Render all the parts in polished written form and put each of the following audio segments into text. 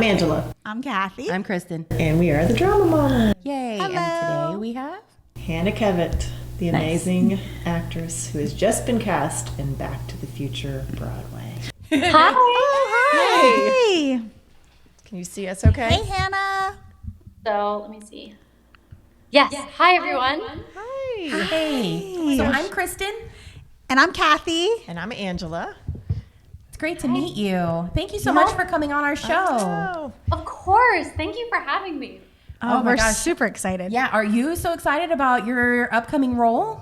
I'm Angela. I'm Kathy. I'm Kristen. And we are the Drama Mama. Yay. Hello. And today we have Hannah Kevitt, the amazing actress who has just been cast in Back to the Future Broadway. Hi. Hey. Can you see us okay? Hey, Hannah. So let me see. Yes. Hi, everyone. Hi. Hey. So I'm Kristen. And I'm Kathy. And I'm Angela. It's great to meet you. Thank you so much for coming on our show. Oh. Of course. Thank you for having me. Oh, my we're gosh. super excited. Yeah. Are you so excited about your upcoming role?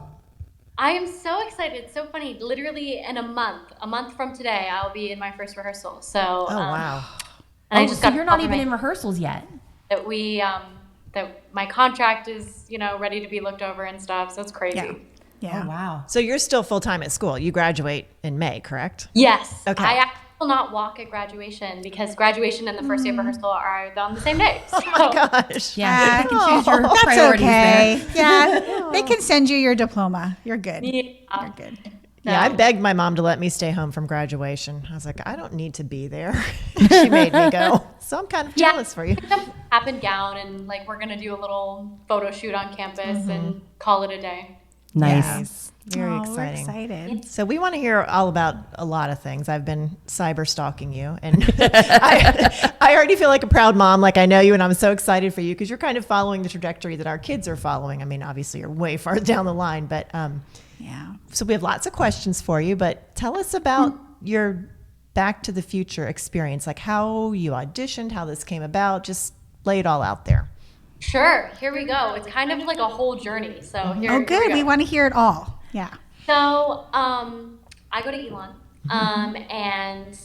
I am so excited. It's so funny. Literally in a month from today, I'll be in my first rehearsal. So. Oh, wow. And I just so got you're not even in rehearsals yet. that that my contract is ready to be looked over and stuff. So it's crazy. Yeah. Oh, wow. So you're still full-time at school. You graduate in May, correct? Yes. Okay. I actually will not walk at graduation because graduation and the first day of rehearsal are on the same day. So. Oh my gosh. Yeah. You can choose your That's priorities okay. there. Yeah. They can send you your diploma. You're good. Yeah. You're good. Yeah, I begged my mom to let me stay home from graduation. I was like, I don't need to be there. She made me go. So I'm kind of jealous for you. Cap and gown, and we're gonna do a little photo shoot on campus and call it a day. Nice. Very We're exciting. excited. So we want to hear all about a lot of things. I've been cyber stalking you, and I already feel like a proud mom. Like I know you, and I'm so excited for you because you're kind of following the trajectory that our kids are following. I mean, obviously you're way far down the line, but Yeah. so we have lots of questions for you. But tell us about your Back to the Future experience, like how you auditioned, how this came about. Just lay it all out there. Sure, here we go. It's kind of like a whole journey. So here. Oh, good. Here We go. want to hear it all. Yeah. So I go to Elon, and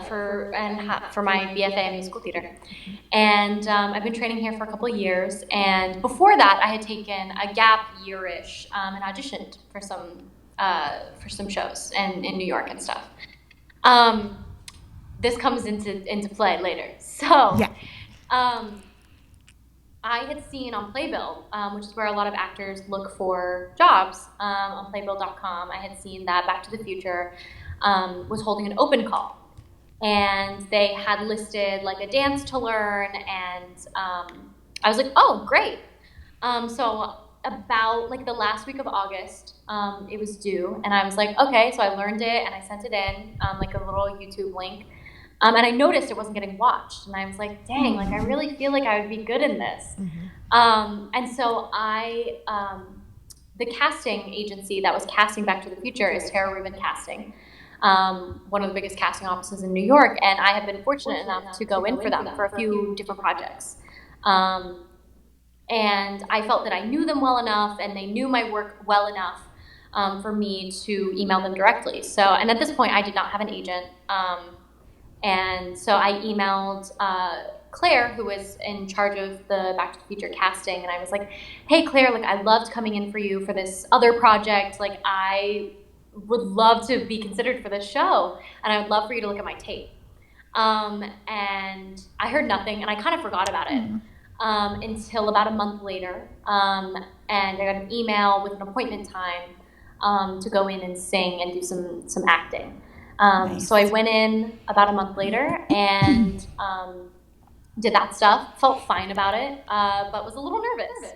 for my BFA in musical theater, and I've been training here for a couple of years. And before that, I had taken a gap year-ish and auditioned for some shows in New York and stuff. This comes into play later. So Yeah. I had seen on Playbill, which is where a lot of actors look for jobs, on playbill.com, I had seen that Back to the Future was holding an open call. And they had listed a dance to learn, and I was like, oh, great. So about the last week of August, it was due, and I was like, okay, so I learned it, and I sent it in, a little YouTube link. And I noticed it wasn't getting watched, and I was like, dang, I really feel like I would be good in this. And so the casting agency that was casting Back to the Future is Tara Rubin Casting, one of the biggest casting offices in New York, and I have been fortunate enough to go in for them for a few different projects. And I felt that I knew them well enough, and they knew my work well enough for me to email them directly. So, and at this point, I did not have an agent. And so I emailed Claire, who was in charge of the Back to the Future casting, and I was like, hey, Claire, I loved coming in for you for this other project. I would love to be considered for this show, and I would love for you to look at my tape. And I heard nothing, and I kind of forgot about it until about a month later. And I got an email with an appointment time to go in and sing and do some acting. Nice. So I went in about a month later and did that stuff, felt fine about it, but was a little nervous.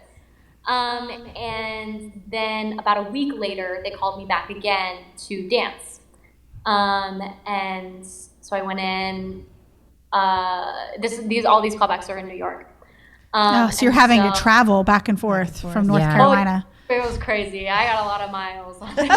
And then about a week later, they called me back again to dance. And so I went in, all these callbacks are in New York. So you're having to travel back and forth from North Carolina. It was crazy. I got a lot of miles on this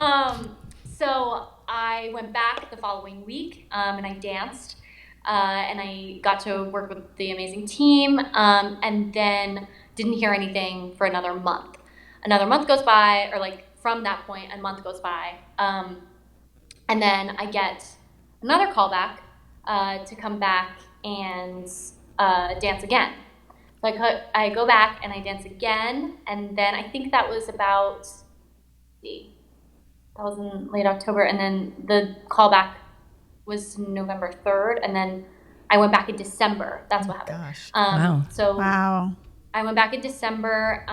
one. So I went back the following week, and I danced, and I got to work with the amazing team, and then didn't hear anything for another month. Another month goes by, or from that point, a month goes by, and then I get another callback to come back and dance again. So I go back and I dance again, and then I think that was about, that was in late October, and then the callback was November 3rd, and then I went back in December. That's what happened. Gosh. Wow. So Wow. I went back in December,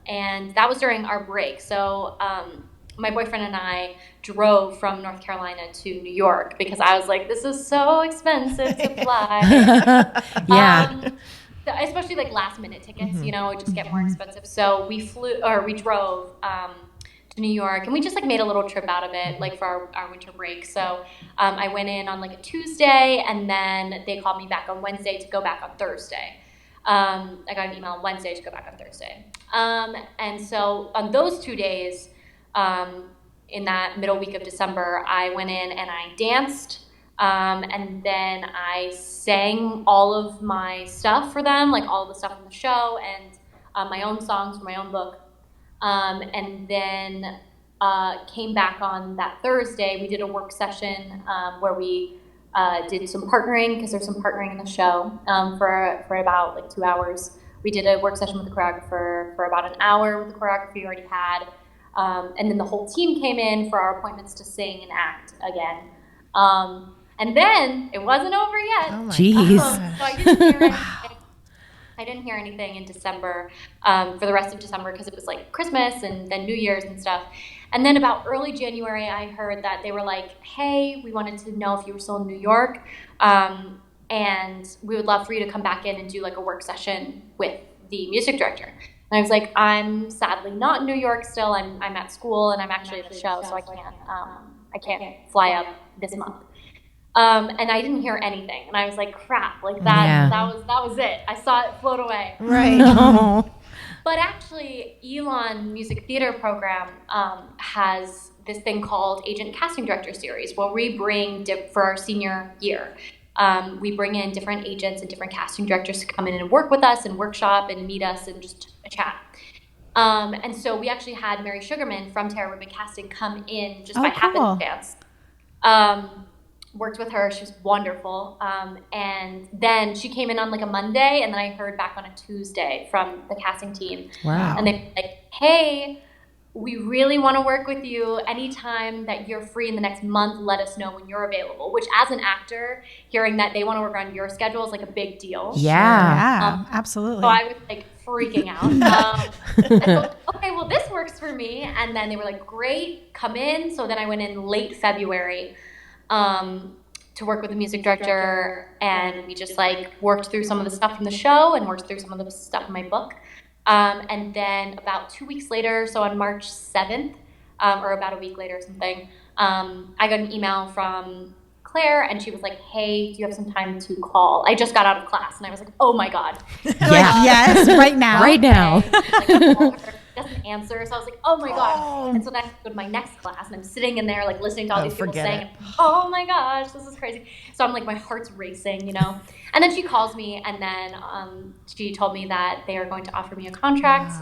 and that was during our break. So my boyfriend and I drove from North Carolina to New York because I was like, this is so expensive to fly. Yeah. Especially like last minute tickets, you know, just get more expensive. So we drove to New York, and we just like made a little trip out of it, like for our winter break. So I went in on like a Tuesday, and then they called me back on Wednesday to go back on Thursday. I got an email on Wednesday to go back on Thursday. And so on those 2 days, in that middle week of December, I went in and I danced, and then I sang all of my stuff for them, like all the stuff from the show, and my own songs for my own book. And then came back on that Thursday. We did a work session where we did some partnering, because there's some partnering in the show, for about like 2 hours. We did a work session with the choreographer for about an hour with the choreography we already had. And then the whole team came in for our appointments to sing and act again. And then it wasn't over yet. Oh my Jeez. So I didn't hear anything. I didn't hear anything in December, for the rest of December, because it was like Christmas and then New Year's and stuff. And then about early January, I heard that they were like, hey, we wanted to know if you were still in New York, and we would love for you to come back in and do like a work session with the music director. And I was like, I'm sadly not in New York still. I'm at school, and I'm actually at the show, so I can't fly up this month. And I didn't hear anything, and I was like, crap, like that was it. I saw it float away. Right. No. But actually, Elon Music Theater Program has this thing called Agent Casting Director Series, where we bring, for our senior year, we bring in different agents and different casting directors to come in and work with us and workshop and meet us and just chat. And so we actually had Mary Sugarman from Tara Rubin Casting come in just by happenstance. Worked with her. She was wonderful. And then she came in on like a Monday, and then I heard back on a Tuesday from the casting team. Wow. And they were like, hey, we really want to work with you. Anytime that you're free in the next month, let us know when you're available. Which, as an actor, hearing that they want to work around your schedule is like a big deal. Yeah. Absolutely. So I was like freaking out. And so, okay, well, this works for me. And then they were like, great, come in. So then I went in late February to work with the music director, and we just like worked through some of the stuff from the show and worked through some of the stuff in my book. And then about 2 weeks later, so on March 7th, or about a week later or something, I got an email from Claire, and she was like, hey, do you have some time to call? I just got out of class, and I was like, oh my God. Like, yes, right now. Right now. Okay. Like, I called her, she doesn't answer. So I was like, oh my God. And so then I go to my next class, and I'm sitting in there like listening to all these people saying, oh my gosh, this is crazy. So I'm like, my heart's racing, you know? And then she calls me, and then she told me that they are going to offer me a contract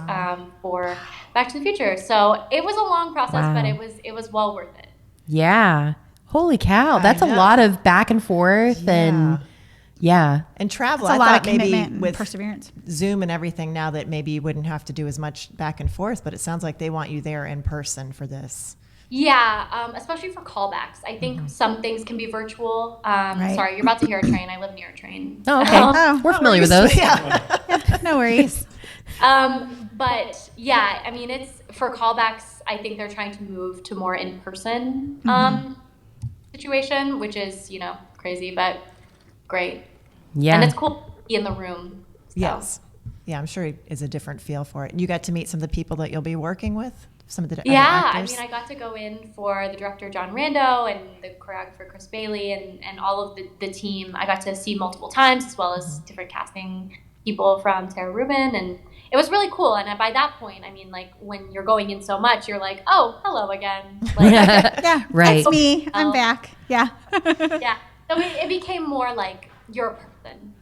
for Back to the Future. So it was a long process, but it was well worth it. Yeah. Holy cow. That's a lot of back and forth and And travel. It's a I lot thought of maybe commitment and with perseverance. Zoom and everything now that maybe you wouldn't have to do as much back and forth, but it sounds like they want you there in person for this. Yeah, especially for callbacks. I think some things can be virtual. Sorry, you're about to hear a train. I live near a train. Oh, okay. We're familiar with those. No worries. But yeah, I mean, it's for callbacks. I think they're trying to move to more in-person situation, which is, crazy, but great. Yeah. And it's cool to be in the room. So. Yes. Yeah, I'm sure it is a different feel for it. And you got to meet some of the people that you'll be working with? Some of the other actors? I got to go in for the director, John Rando, and the choreographer, Chris Bailey, and all of the team. I got to see multiple times, as well as different casting people from Tara Rubin, and it was really cool. And by that point, I mean, like, when you're going in so much, you're like, oh, hello again. Like, Yeah, right. That's me. I'm back. Yeah. yeah. So it became more like you're a person,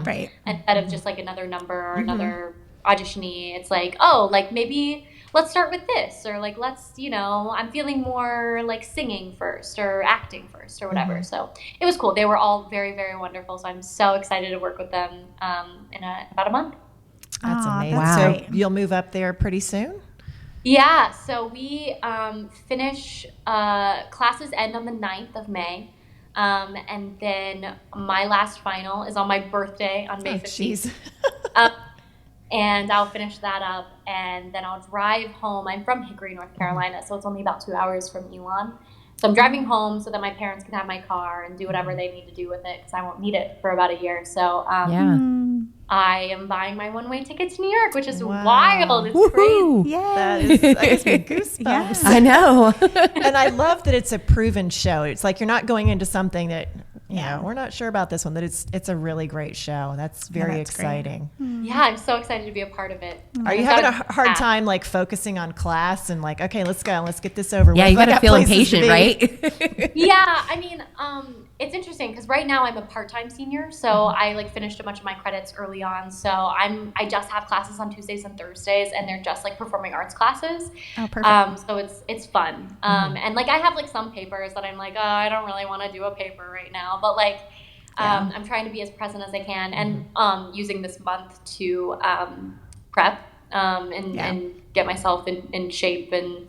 Right. Instead of just like another number or another auditionee. It's like, oh, like maybe let's start with this, or like let's, I'm feeling more like singing first or acting first or whatever. So it was cool. They were all very, very wonderful. So I'm so excited to work with them in about a month. That's amazing. That's So great. you'll move up there pretty soon? Yeah. So we finish classes end on the 9th of May. And then my last final is on my birthday on May 15th. and I'll finish that up, and then I'll drive home. I'm from Hickory, North Carolina, so it's only about 2 hours from Elon. So I'm driving home so that my parents can have my car and do whatever they need to do with it, because I won't need it for about a year. So I am buying my one-way ticket to New York, which is wild. It's crazy. That gives me goosebumps. Yes. I know. And I love that it's a proven show. It's like you're not going into something that, you know, we're not sure about this one, that it's a really great show. That's very exciting. Yeah, I'm so excited to be a part of it. Are you having a hard time like focusing on class and like, okay, let's go, let's get this over with? Yeah, you got to feel places impatient, right? Yeah, I mean, it's interesting because right now I'm a part-time senior, so I like finished a bunch of my credits early on. So I just have classes on Tuesdays and Thursdays, and they're just like performing arts classes. Oh, perfect. So it's fun. And like I have like some papers that I'm like, oh, I don't really want to do a paper right now, but like I'm trying to be as present as I can, and using this month to prep and get myself in shape and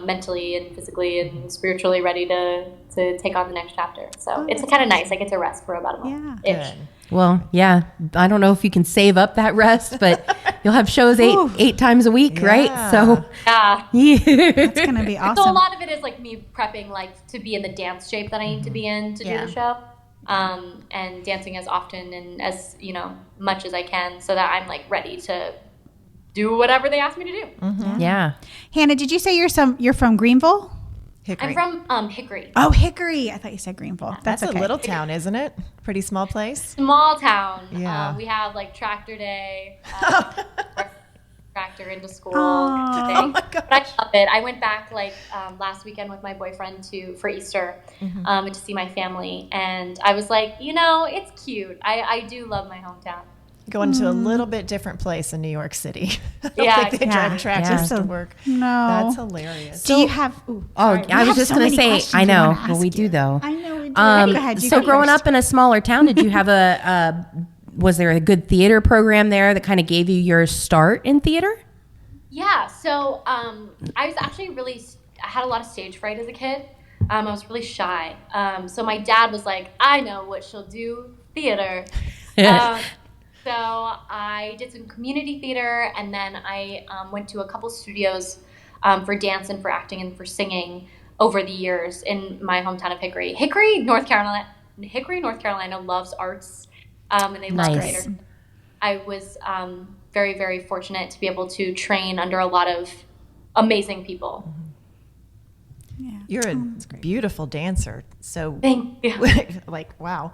mentally and physically and spiritually ready to take on the next chapter. So it's kind of nice. I get to rest for about a month. Good. Well, yeah. I don't know if you can save up that rest, but you'll have shows eight times a week, right? So Yeah. It's going to be awesome. So a lot of it is like me prepping like to be in the dance shape that I need to be in to do the show. And dancing as often and as, much as I can so that I'm like ready to do whatever they ask me to do. yeah. Hannah, did you say you're from Greenville? Hickory. I'm from Hickory. Oh, Hickory. I thought you said Greenville. That's okay. a little town, isn't it? Pretty small place. Small town. Yeah. We have like tractor day, tractor into school. Oh thing. my gosh. But I love it. I went back like last weekend with my boyfriend for Easter to see my family. And I was like, it's cute. I do love my hometown. Going to a little bit different place in New York City. I don't Yeah, think they drive tractors to work. No. That's hilarious. Do you have... I was just going to say, I know. Well, we do though. I know we do. Go ahead. So growing up in a smaller town, did you have was there a good theater program there that kind of gave you your start in theater? Yeah, so I was actually I had a lot of stage fright as a kid. I was really shy. So my dad was like, I know what she'll do, theater. So I did some community theater, and then I went to a couple studios for dance and for acting and for singing over the years in my hometown of Hickory. Hickory, North Carolina loves arts, and they love theater. I was very, very fortunate to be able to train under a lot of amazing people. Yeah. You're a beautiful dancer. So, Thank you. like, wow.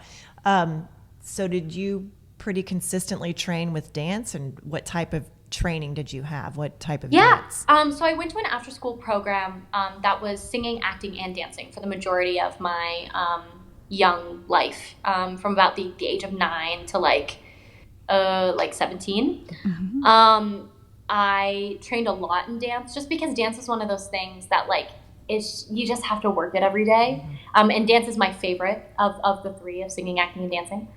So did you pretty consistently train with dance, and what type of training did you have? What type of dance? So I went to an after-school program that was singing, acting, and dancing for the majority of my young life, from about the age of 9 to like 17. I trained a lot in dance just because dance is one of those things that like you just have to work it every day. And dance is my favorite of the three, of singing, acting, and dancing.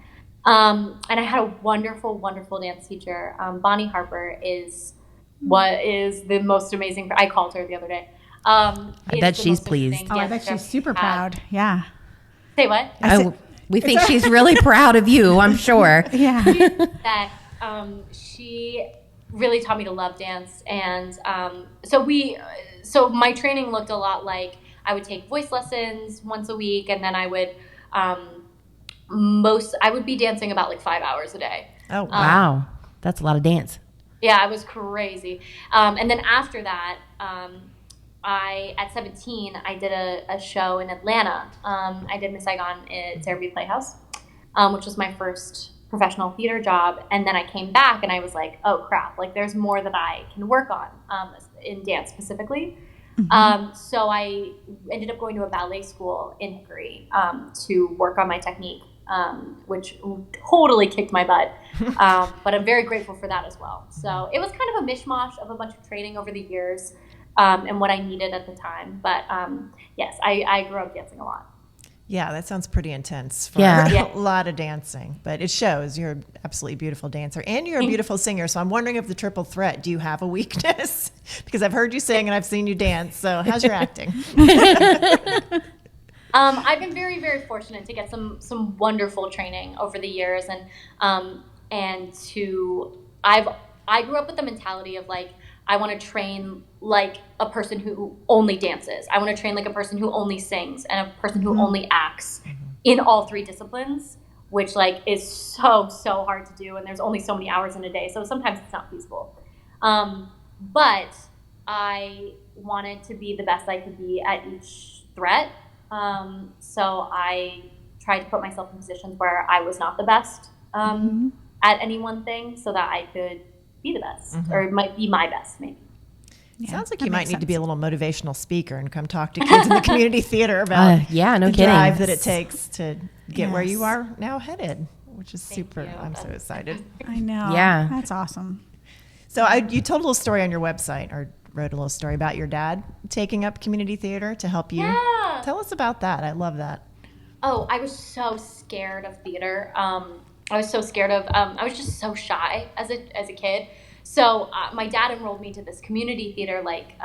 And I had a wonderful, wonderful dance teacher. Bonnie Harper is what is the most amazing. I called her the other day. I bet she's pleased. Oh, I bet she's super proud. Yeah. Say what? We think she's really proud of you, I'm sure. Yeah. That she really taught me to love dance. And so my training looked a lot like I would take voice lessons once a week, and then I would I would be dancing about like 5 hours a day. Oh, Wow. That's a lot of dance. Yeah, it was crazy. And then after that, at 17, I did a show in Atlanta. I did Miss Saigon at Sarah B. Playhouse, which was my first professional theater job. And then I came back and I was like, oh crap, like there's more that I can work on in dance specifically. So I ended up going to a ballet school in Hickory to work on my technique, which totally kicked my butt. But I'm very grateful for that as well. So it was kind of a mishmash of a bunch of training over the years and what I needed at the time. But yes, I grew up dancing a lot. yeah, that sounds pretty intense for Yeah. a lot of dancing, but it shows. You're an absolutely beautiful dancer, and you're a beautiful singer. So I'm wondering if the triple threat, do you have a weakness? Because I've heard you sing and I've seen you dance. So how's your acting? I've been very, very fortunate to get some wonderful training over the years, and I've I grew up with the mentality of like, I want to train like a person who only dances. I want to train like a person who only sings and a person who only acts in all three disciplines, which like is so hard to do. And there's only so many hours in a day. So sometimes it's not feasible. But I wanted to be the best I could be at each threat. So I tried to put myself in positions where I was not the best at any one thing so that I could be the best or it might be my best maybe. Yeah, sounds like you might need to be a little motivational speaker and come talk to kids in the community theater about no the kidding. drive that it takes to get where you are now headed, which is super. I'm so excited. I know. Yeah. That's awesome. So you told a little story on your website or wrote a little story about your dad taking up community theater to help you. Yeah. Tell us about that. I love that. Oh, I was so scared of theater. I was so scared of, I was just so shy as a kid. So my dad enrolled me to this community theater like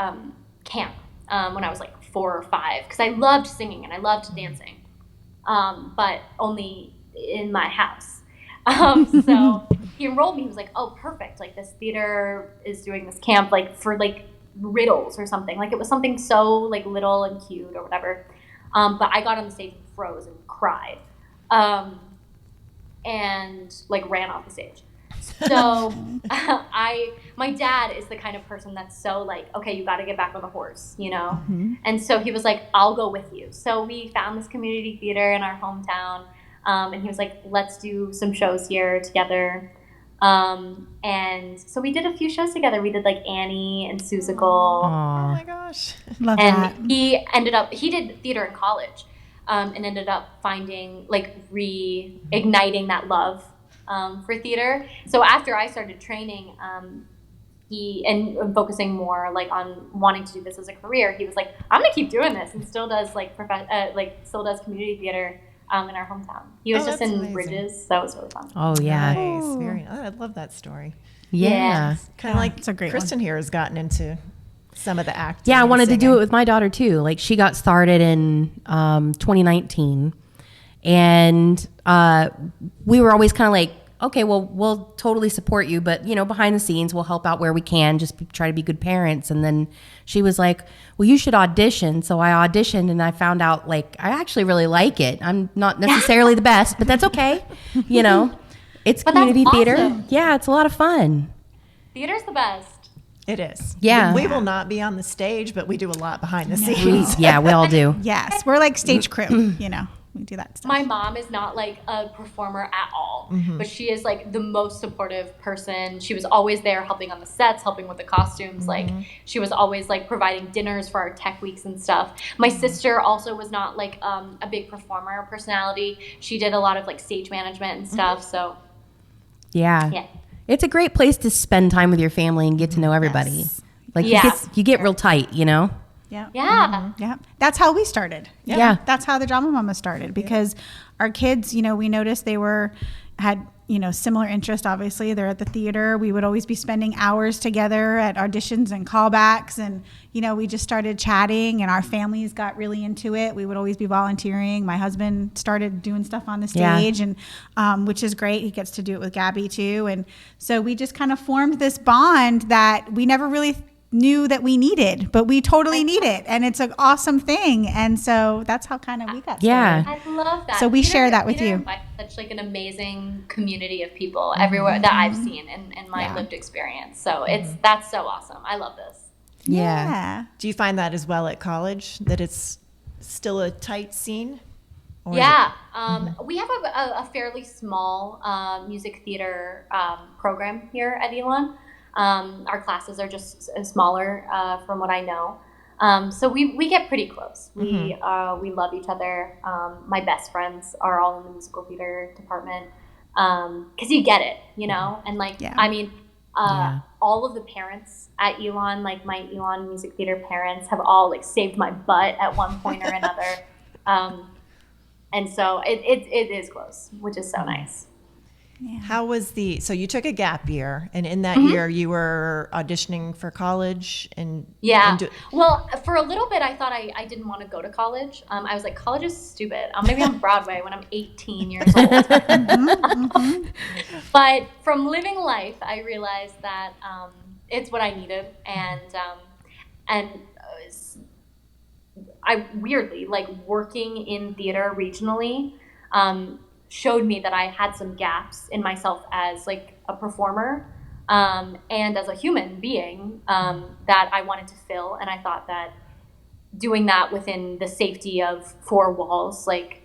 camp when I was like 4 or 5 because I loved singing and I loved dancing, but only in my house. So he enrolled me. He was like, "Oh, perfect! Like this theater is doing this camp like for like riddles or something. Like it was something so like little and cute or whatever." But I got on the stage and froze and cried, and like ran off the stage. So my dad is the kind of person that's so like, okay, you got to get back on the horse, you know? And so he was like, I'll go with you. So we found this community theater in our hometown. And he was like, let's do some shows here together. And so we did a few shows together. We did like Annie and Seussical. Oh my gosh. Love that. And he did theater in college, and ended up finding like reigniting that love for theater. So after I started training, and focusing more like on wanting to do this as a career, he was like, I'm gonna keep doing this, and still does still does community theater in our hometown. He was just in amazing. Bridges, so it was really fun. Oh yeah. Nice. I love that story. Yeah. Kind of like it's a great Kristen here has gotten into some of the acting. Yeah, I and wanted to do singing. it with my daughter too. Like she got started in 2019, and we were always kind of like, okay, well, we'll totally support you, but you know, behind the scenes, we'll help out where we can, just try to be good parents. And then she was like, well, you should audition. So I auditioned, and I found out like I actually really like it. I'm not necessarily the best, but that's okay. You know, it's community theater. Awesome. Yeah, it's a lot of fun. Theater's the best. It is. Yeah. We will not be on the stage, but we do a lot behind the scenes. We all do. Yes, we're like stage crew, you know. We do that stuff. My mom is not like a performer at all, but she is like the most supportive person. She was always there helping on the sets, helping with the costumes. Like she was always like providing dinners for our tech weeks and stuff. My sister also was not like a big performer personality. She did a lot of like stage management and stuff. So Yeah. It's a great place to spend time with your family and get to know everybody. Yes. Like Yeah. you get real tight, you know? Yeah. yeah. Yeah. That's how we started. Yeah. That's how the Drama Mama started, because our kids, you know, we noticed they had, you know, similar interest. Obviously, they're at the theater. We would always be spending hours together at auditions and callbacks. And, you know, we just started chatting, and our families got really into it. We would always be volunteering. My husband started doing stuff on the stage, and which is great. He gets to do it with Gabby too. And so we just kind of formed this bond that we never really knew that we needed, but we totally need it, and it's an awesome thing. And so that's how kind of we got Yeah. started. I love that. So we share that with you. invites Such like an amazing community of people everywhere that I've seen in my lived experience. So that's so awesome. I love this. Yeah. Do you find that as well at college, that it's still a tight scene? Or is Yeah, we have a fairly small music theater program here at Elon. Our classes are just smaller from what I know. So we get pretty close. We love each other. My best friends are all in the musical theater department because you get it, you know? And like, I mean, all of the parents at Elon, like my Elon Music Theater parents, have all like saved my butt at one point or another. And so it is close, which is so nice. Yeah. How was so you took a gap year, and in that year you were auditioning for college and well, for a little bit I thought I didn't want to go to college. I was like, college is stupid. I'm gonna be on Broadway when I'm 18 years old. But from living life, I realized that it's what I needed, and I weirdly, like, working in theater regionally showed me that I had some gaps in myself as, like, a performer and as a human being that I wanted to fill. And I thought that doing that within the safety of four walls, like,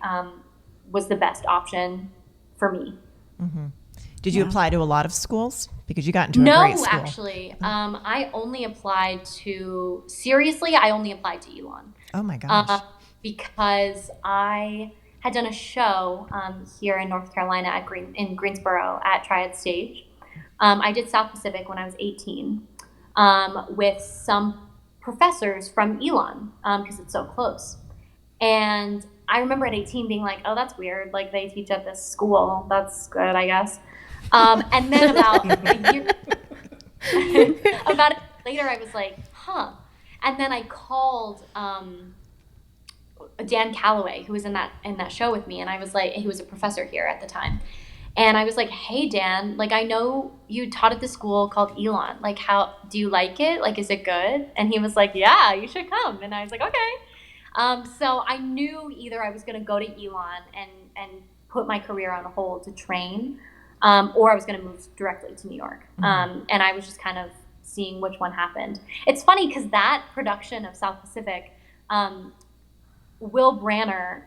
was the best option for me. Mm-hmm. Did you apply to a lot of schools? Because you got into a great school. No, actually. I only applied to, seriously, I only applied to Elon. Oh my gosh. Because I had done a show here in North Carolina in Greensboro at Triad Stage. I did South Pacific when I was 18 with some professors from Elon because it's so close. And I remember at 18 being like, oh, that's weird. Like, they teach at this school. That's good, I guess. And then about a year later, I was like, huh. And then I called Dan Calloway, who was in that show with me, and I was like, he was a professor here at the time. And I was like, hey, Dan, like, I know you taught at this school called Elon. Like, how do you like it? Like, is it good? And he was like, yeah, you should come. And I was like, okay. So I knew either I was going to go to Elon and put my career on hold to train, or I was going to move directly to New York. And I was just kind of seeing which one happened. It's funny because that production of South Pacific, Will Branner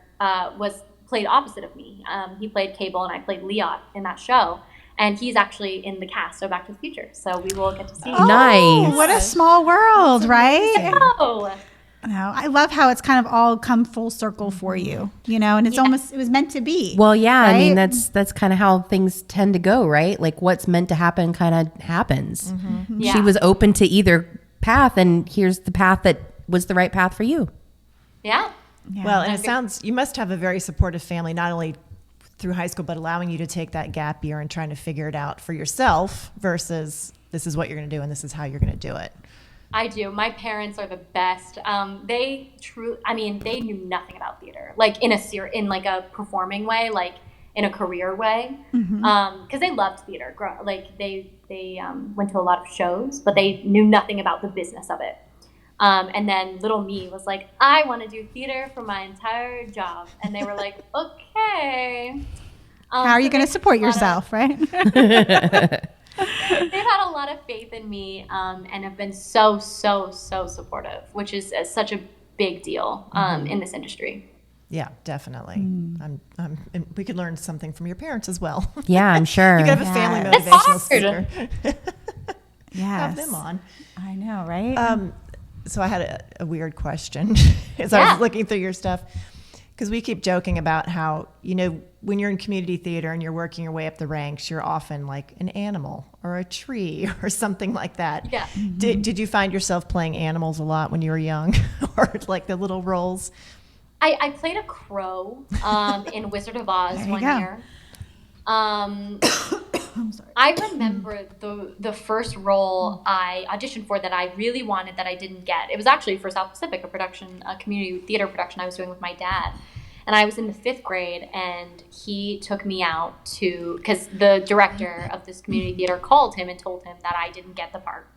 played opposite of me. He played Cable and I played Leot in that show. And he's actually in the cast of Back to the Future. So we will get to see him. Nice. What a small world, right? Oh. No, I love how it's kind of all come full circle for you, you know, and it's almost, it was meant to be. Well, yeah, right? I mean, that's kind of how things tend to go, right? Like, what's meant to happen kind of happens. Mm-hmm. Yeah. She was open to either path, and here's the path that was the right path for you. Yeah. Yeah. Well, and it sounds, you must have a very supportive family, not only through high school, but allowing you to take that gap year and trying to figure it out for yourself versus this is what you're going to do and this is how you're going to do it. I do. My parents are the best. They knew nothing about theater, like in a performing way, like in a career way, because they loved theater. Like they went to a lot of shows, but they knew nothing about the business of it. And then little me was like, I want to do theater for my entire job, and they were like, okay. How are you going to support yourself, right? They've had a lot of faith in me and have been so supportive, which is such a big deal in this industry. Yeah, definitely. And we could learn something from your parents as well. Yeah, I'm sure. You could have a family It's motivational hard. speaker. Yes. Have them on. I know, right? So I had a weird question as I was looking through your stuff. Because we keep joking about how, you know, when you're in community theater and you're working your way up the ranks, you're often like an animal or a tree or something like that. Yeah. Did you find yourself playing animals a lot when you were young or like the little roles? I played a crow in Wizard of Oz one year. I'm sorry. I remember the first role I auditioned for that I really wanted that I didn't get. It was actually for South Pacific, a community theater production I was doing with my dad. And I was in the 5th grade, and he took me out because the director of this community theater called him and told him that I didn't get the part.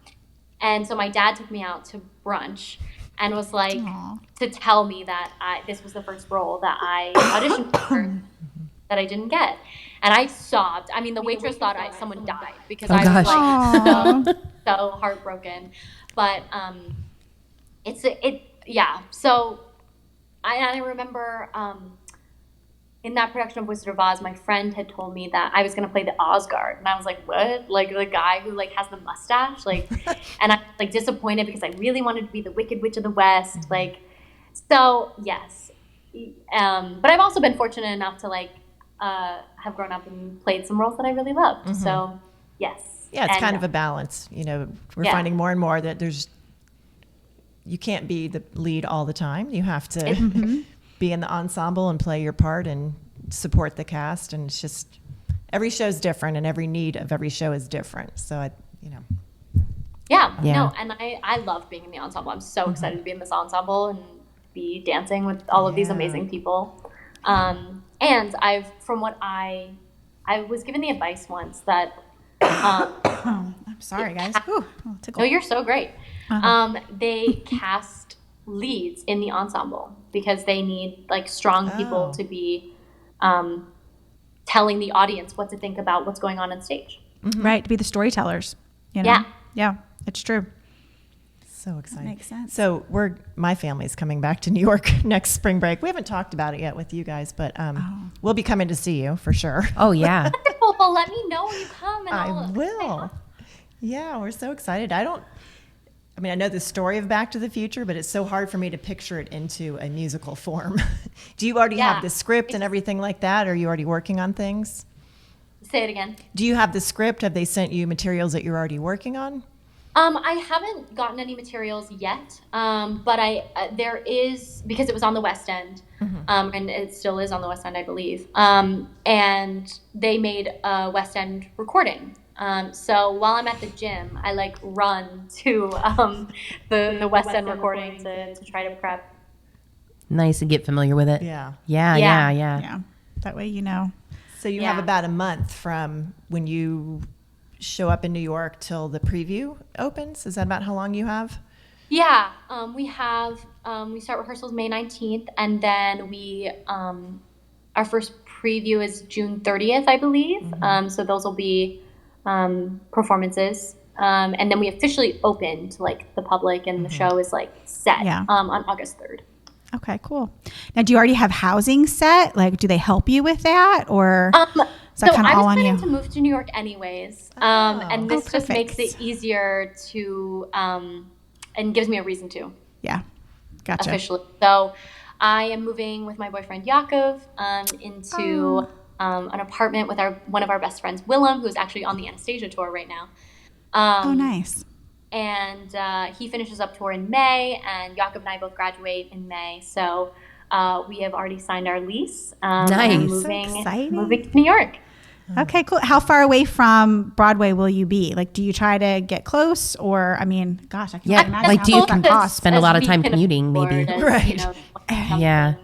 And so my dad took me out to brunch and was like, to tell me that this was the first role that I auditioned for that I didn't get. And I sobbed. I mean, the waitress thought someone died because I was like so heartbroken. But So I remember in that production of Wizard of Oz, my friend had told me that I was going to play the Osgard, and I was like, "What? Like the guy who like has the mustache?" Like, and I like disappointed because I really wanted to be the Wicked Witch of the West. Like, so yes. But I've also been fortunate enough to like. Have grown up and played some roles that I really loved. So, yes. Yeah, it's kind of a balance. You know, we're finding more and more that you can't be the lead all the time. You have to be in the ensemble and play your part and support the cast. And it's just, every show is different and every need of every show is different. So Yeah. Yeah. No, and I love being in the ensemble. I'm so excited to be in this ensemble and be dancing with all of these amazing people. And I was given the advice once that I'm sorry, guys. Ooh, no, you're so great. They cast leads in the ensemble because they need like strong people to be telling the audience what to think about what's going on stage. Right, to be the storytellers. You know? Yeah, it's true. so exciting. Makes sense. So my family's coming back to New York next spring break. We haven't talked about it yet with you guys, but we'll be coming to see you for sure. Oh, yeah. Wonderful. Well, let me know when you come. And I will. Yeah, we're so excited. I know the story of Back to the Future, but it's so hard for me to picture it into a musical form. Do you already have the script and everything like that? Or are you already working on things? Say it again. Do you have the script? Have they sent you materials that you're already working on? I haven't gotten any materials yet, but there is, because it was on the West End, and it still is on the West End, I believe, and they made a West End recording. So while I'm at the gym, I run to the West End recording to try to prep. Nice to get familiar with it. Yeah. Yeah. That way you know. So you have about a month from when you show up in New York till the preview opens? Is that about how long you have? Yeah, we start rehearsals May 19th, and then our first preview is June 30th, I believe. So those will be performances. And then we officially open to the public, and the show is set on August 3rd. Okay, cool. Now, do you already have housing set? Do they help you with that, or is that kind of all on you? I was planning to move to New York anyways, and this just makes it easier to, and gives me a reason to. Yeah, gotcha. Officially, so I am moving with my boyfriend Yakov into an apartment with one of our best friends, Willem, who's actually on the Anastasia tour right now. Nice. And he finishes up tour in May, and Jakob and I both graduate in May. So we have already signed our lease. Nice. And moving to New York. Okay, cool. How far away from Broadway will you be? Do you try to get close, or I can imagine do you how spend a lot of time commuting, maybe? Right. Yeah.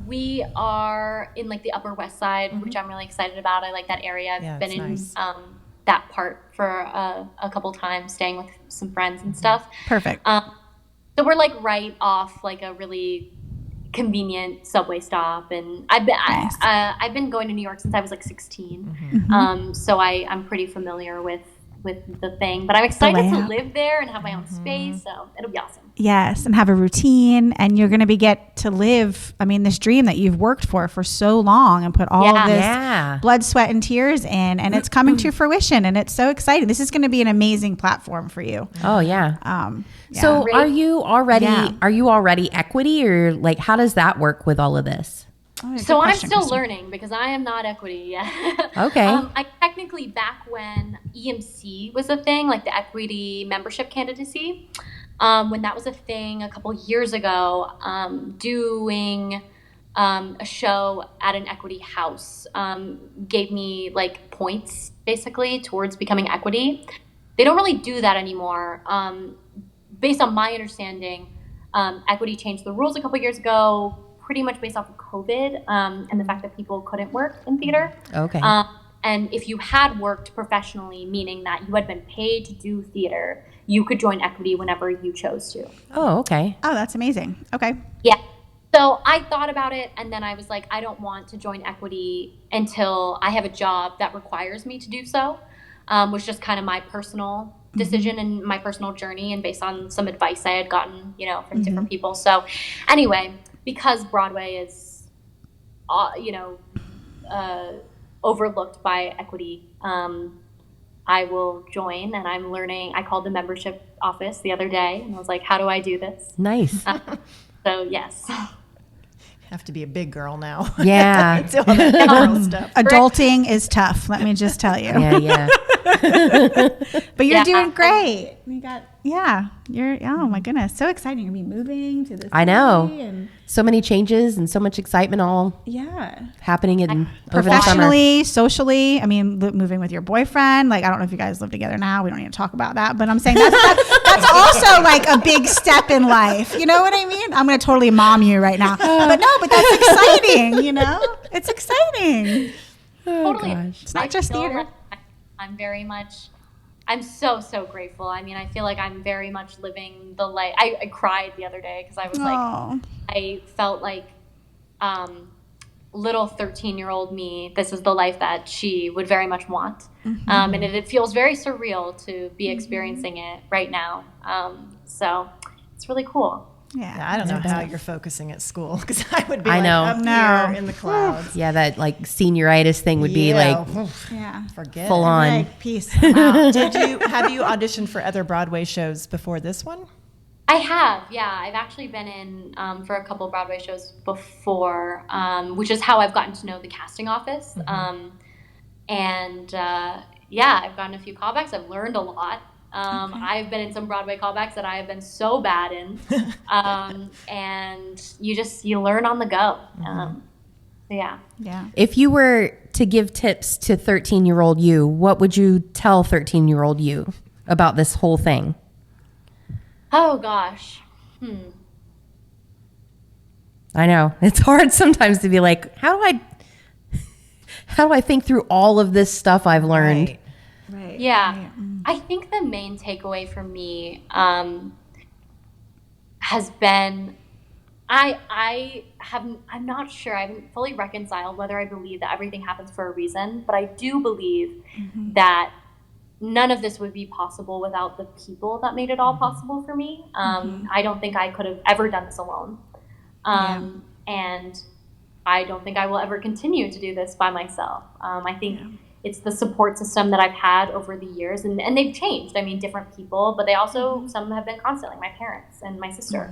We are in the Upper West Side, which I'm really excited about. I like that area. I've been in that part for a couple times, staying with some friends and stuff. Perfect. So we're right off a really convenient subway stop, and I've been going to New York since I was 16. So I'm pretty familiar with the thing, but I'm excited to live there and have my own space. So it'll be awesome. Yes, and have a routine, and you're going to get to live, this dream that you've worked for so long and put all of this blood, sweat, and tears in, and it's coming to fruition, and it's so exciting. This is going to be an amazing platform for you. Oh, yeah. So are you already equity, or how does that work with all of this? So I'm still learning because I am not equity yet. Okay. I technically, back when EMC was a thing, the equity membership candidacy, when that was a thing a couple years ago, doing a show at an equity house gave me points basically towards becoming equity. They don't really do that anymore. Based on my understanding, equity changed the rules a couple years ago, pretty much based off of COVID and the fact that people couldn't work in theater. Okay. And if you had worked professionally, meaning that you had been paid to do theater, you could join equity whenever you chose to. Oh, okay. Oh, that's amazing. Okay. Yeah. So I thought about it, and then I was I don't want to join equity until I have a job that requires me to do so, was just kind of my personal decision and my personal journey, and based on some advice I had gotten, from different people. So anyway, because Broadway is, overlooked by equity, I will join, and I'm learning. I called the membership office the other day, and I was like, how do I do this? Nice. So yes. Have to be a big girl now. Yeah. Do all that big girl stuff. Adulting is tough, let me just tell you. Yeah. But you're doing great. You got yeah, oh my goodness, so exciting to be moving to this. I know. And So many changes and so much excitement all happening over the summer. professionally, socially. I mean, moving with your boyfriend. Like, I don't know if you guys live together now. We don't need to talk about that. But I'm saying that's also like a big step in life. You know what I mean? I'm going to totally mom you right now. But that's exciting, you know? It's exciting. Totally. It's not just feel theater. like I'm so grateful. I mean, I feel like I'm very much living the life. I cried the other day because I was like, I felt like little 13-year-old me, this is the life that she would very much want. And it feels very surreal to be experiencing it right now. So it's really cool. Yeah, I don't know how you're focusing at school because I would be up here in the clouds. Yeah, that like senioritis thing would be like forget full on. Like, peace. Wow. Have you auditioned for other Broadway shows before this one? I have, yeah. I've actually been in for a couple of Broadway shows before, which is how I've gotten to know the casting office. I've gotten a few callbacks. I've learned a lot. I've been in some Broadway callbacks that I have been so bad in. And you learn on the go. Yeah. If you were to give tips to 13-year-old you, what would you tell 13-year-old you about this whole thing? Oh gosh. I know. It's hard sometimes to be like, how do I think through all of this stuff I've learned? Right. Yeah. Right. I think the main takeaway for me has been I'm not sure. I haven't fully reconciled whether I believe that everything happens for a reason, but I do believe that none of this would be possible without the people that made it all possible for me. I don't think I could have ever done this alone. And I don't think I will ever continue to do this by myself. I think it's the support system that I've had over the years, and they've changed. I mean, different people, but they also, some have been constant, like my parents and my sister.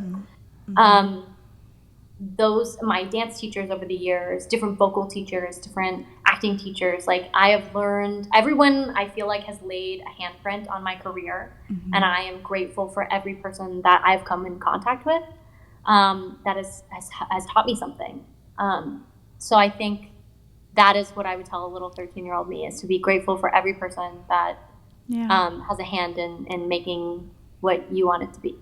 My dance teachers over the years, different vocal teachers, different acting teachers, like I have learned, everyone I feel like has laid a handprint on my career, and I am grateful for every person that I've come in contact with that has taught me something. So I think that is what I would tell a little 13-year-old me, is to be grateful for every person that has a hand in making what you want it to be.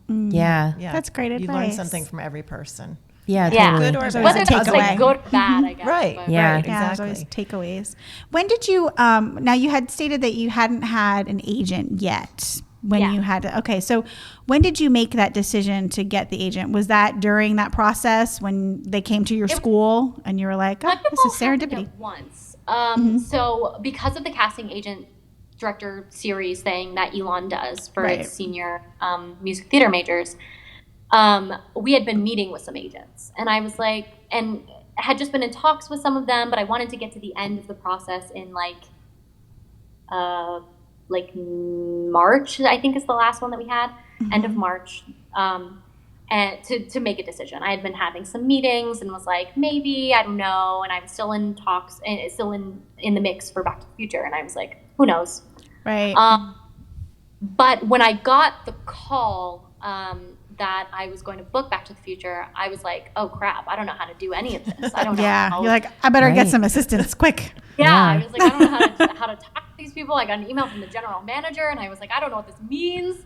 Yeah. That's great advice. You learn something from every person. Yeah, totally. Good or bad. Whether it's takeaway. like good or bad, I guess. Right. But- Yeah. Right. Yeah, there's Exactly. always takeaways. When did you, now you had stated that you hadn't had an agent yet when you had to, okay. So when did you make that decision to get the agent? Was that during that process when they came to your school and you were like, oh, this is serendipity? At once. So because of the casting agent director series thing that Elon does for its senior music theater majors, we had been meeting with some agents, and I was like, and had just been in talks with some of them, but I wanted to get to the end of the process in like March, I think is the last one that we had, end of March, and to make a decision. I had been having some meetings and was like, maybe, I don't know, and I'm still in talks and still in the mix for Back to the Future, and I was like, who knows? Right. But when I got the call that I was going to book Back to the Future, I was like, oh crap, I don't know how to do any of this. I don't know. You're like, I better get some assistance quick. I was like, I don't know how to talk to these people. I got an email from the general manager, and I was like, I don't know what this means.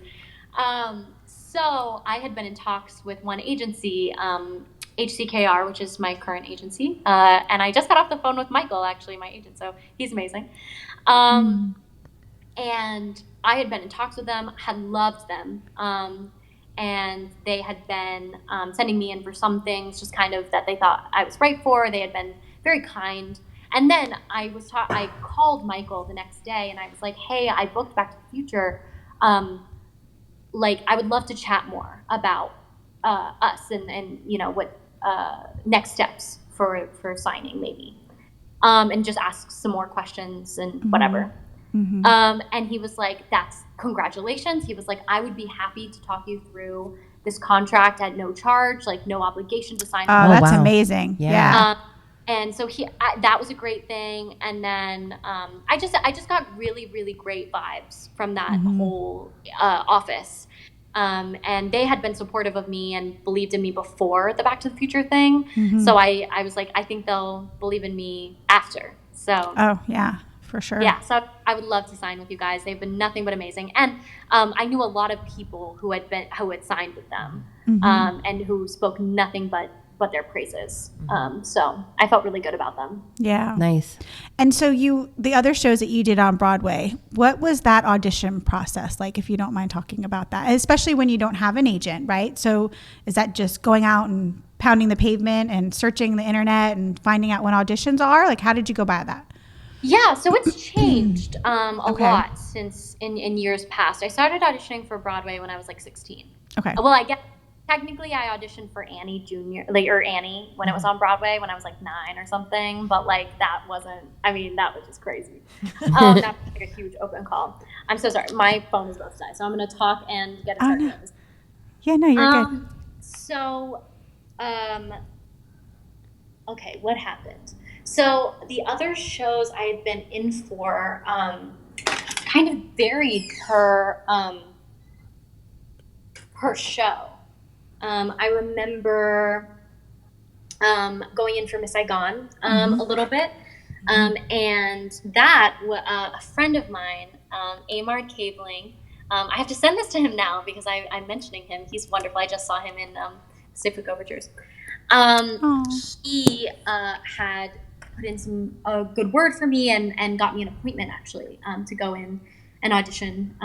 So I had been in talks with one agency, HCKR, which is my current agency, and I just got off the phone with Michael, actually, my agent, so he's amazing. And I had been in talks with them, had loved them, and they had been sending me in for some things just kind of that they thought I was right for. They had been very kind. And then I called Michael the next day, and I was like, hey, I booked Back to the Future. Like, I would love to chat more about us and you know, what next steps for signing maybe. And just ask some more questions and whatever. And he was like, that's congratulations. He was like, I would be happy to talk you through this contract at no charge, like no obligation to sign. Oh, that's wow. amazing. Yeah. And so that was a great thing. And then I just got really, really great vibes from that whole office. And they had been supportive of me and believed in me before the Back to the Future thing. So I was like, I think they'll believe in me after. So Oh, yeah, for sure. yeah, so I would love to sign with you guys. They've been nothing but amazing, and I knew a lot of people who had signed with them, and who spoke nothing but their praises. So I felt really good about them. Yeah. Nice. And so the other shows that you did on Broadway, what was that audition process like, if you don't mind talking about that, especially when you don't have an agent, right? So is that just going out and pounding the pavement and searching the internet and finding out when auditions are? Like, how did you go by that? Yeah, so it's changed a Okay. lot since in years past. I started auditioning for Broadway when I was like 16. Okay. Well, I guess technically I auditioned for Annie Junior, or Annie when it was on Broadway when I was like 9 or something. But like that wasn't. I mean, that was just crazy. That was like a huge open call. I'm so sorry. My phone is about to die, so I'm gonna talk and get it started. no. Yeah, no, you're good. So, okay, what happened? So the other shows I had been in for kind of varied per show. I remember going in for Miss Saigon a little bit, and that a friend of mine, Amar Cabling. I have to send this to him now because I'm mentioning him. He's wonderful. I just saw him in Pacific Overtures. He had put in some good word for me and got me an appointment actually to go in and audition.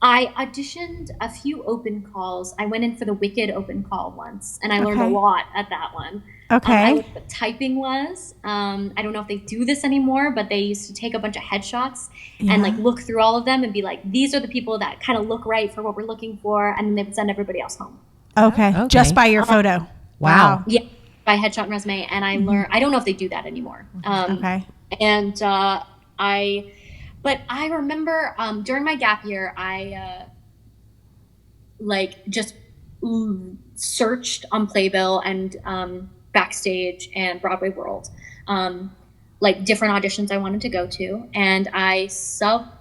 I auditioned a few open calls. I went in for the Wicked open call once, and I learned a lot at that one. Okay. I learned what typing was. I don't know if they do this anymore, but they used to take a bunch of headshots and like look through all of them and be like, these are the people that kind of look right for what we're looking for, and then they would send everybody else home. Okay. Just by your photo. Wow. Yeah, by headshot and resume, and I learned. I don't know if they do that anymore. Okay. And but I remember during my gap year, I like just searched on Playbill and Backstage and Broadway World, like different auditions I wanted to go to, and I subletted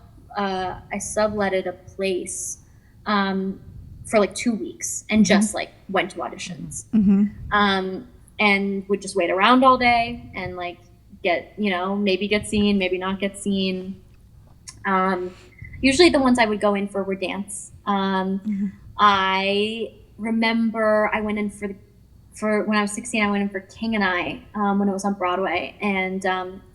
a place for like 2 weeks and just like went to auditions, and would just wait around all day and like maybe get seen, maybe not get seen. Usually the ones I would go in for were dance. I remember I went in for when I was 16, I went in for King and I when it was on Broadway, and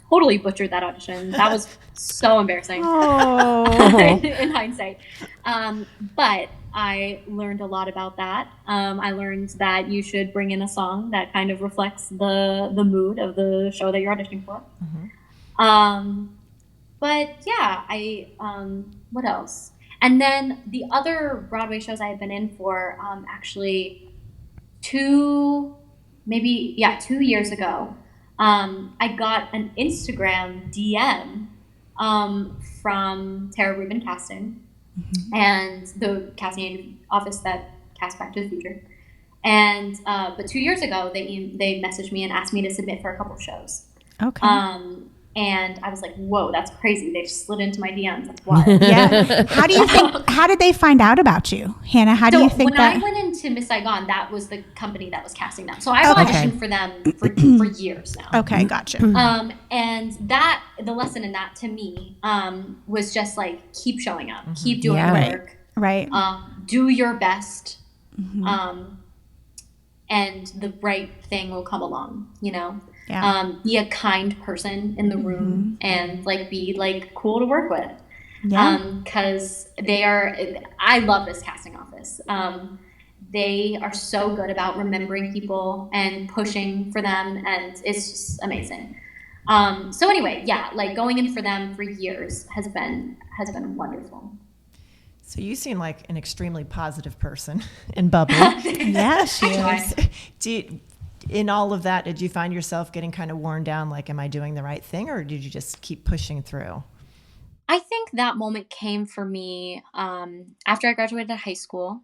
totally butchered that audition. That was so embarrassing in hindsight. But I learned a lot about that. I learned that you should bring in a song that kind of reflects the mood of the show that you're auditioning for. But yeah, what else? And then the other Broadway shows I had been in for, actually 2 years ago, I got an Instagram DM from Tara Rubin Casting and the casting office that cast Back to the Future. And but 2 years ago, they messaged me and asked me to submit for a couple of shows. Okay. And I was like, whoa, that's crazy. They just slid into my DMs. That's wild. Yeah. How did they find out about you, Hannah? How do you think when I went into Miss Saigon, that was the company that was casting them. So I've auditioned for them for years now. Okay, gotcha. And the lesson in that to me was just like, keep showing up, keep doing the work. Right. Do your best. And the right thing will come along, Yeah. Be a kind person in the room and like be like cool to work with. Yeah. Cause I love this casting office. They are so good about remembering people and pushing for them, and it's just amazing. So anyway, yeah, like going in for them for years has been wonderful. So you seem like an extremely positive person and bubbly. Yeah, she is. In all of that, did you find yourself getting kind of worn down? Like, am I doing the right thing, or did you just keep pushing through? I think that moment came for me after I graduated high school.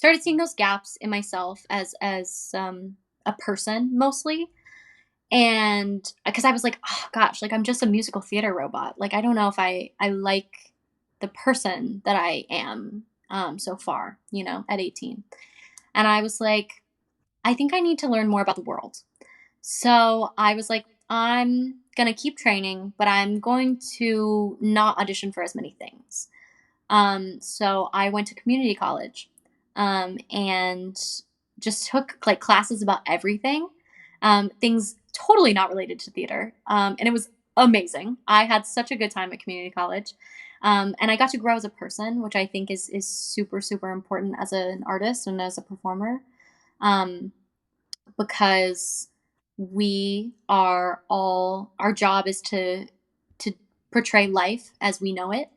started seeing those gaps in myself as a person mostly. And because I was like, oh gosh, like I'm just a musical theater robot. Like I don't know if I like the person that I am so far, at 18. And I was like, I think I need to learn more about the world. So I was like, I'm gonna keep training, but I'm going to not audition for as many things. So I went to community college, and just took like classes about everything, things totally not related to theater. And it was amazing. I had such a good time at community college. And I got to grow as a person, which I think is super, super important as an artist and as a performer. Because our job is to portray life as we know it.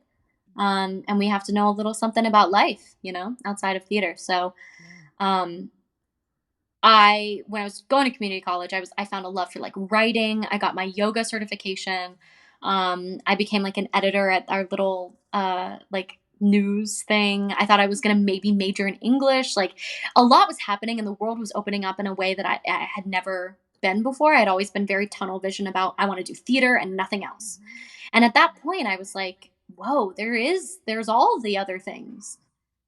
And we have to know a little something about life, outside of theater. So, when I was going to community college, I found a love for like writing. I got my yoga certification. I became like an editor at our little, like news thing. I thought I was going to maybe major in English. Like a lot was happening and the world was opening up in a way that I had never been before. I'd always been very tunnel vision about, I want to do theater and nothing else. And at that point I was like, whoa, there's all the other things.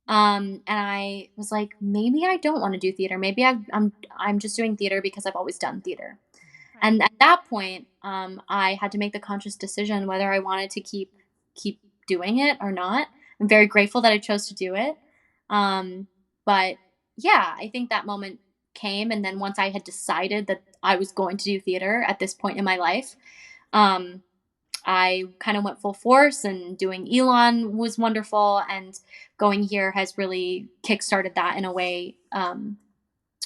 And I was like, maybe I don't want to do theater. Maybe I'm just doing theater because I've always done theater. And at that point, I had to make the conscious decision whether I wanted to keep doing it or not. I'm very grateful that I chose to do it. But yeah, I think that moment came. And then once I had decided that I was going to do theater at this point in my life, I kind of went full force, and doing Elon was wonderful. And going here has really kickstarted that in a way,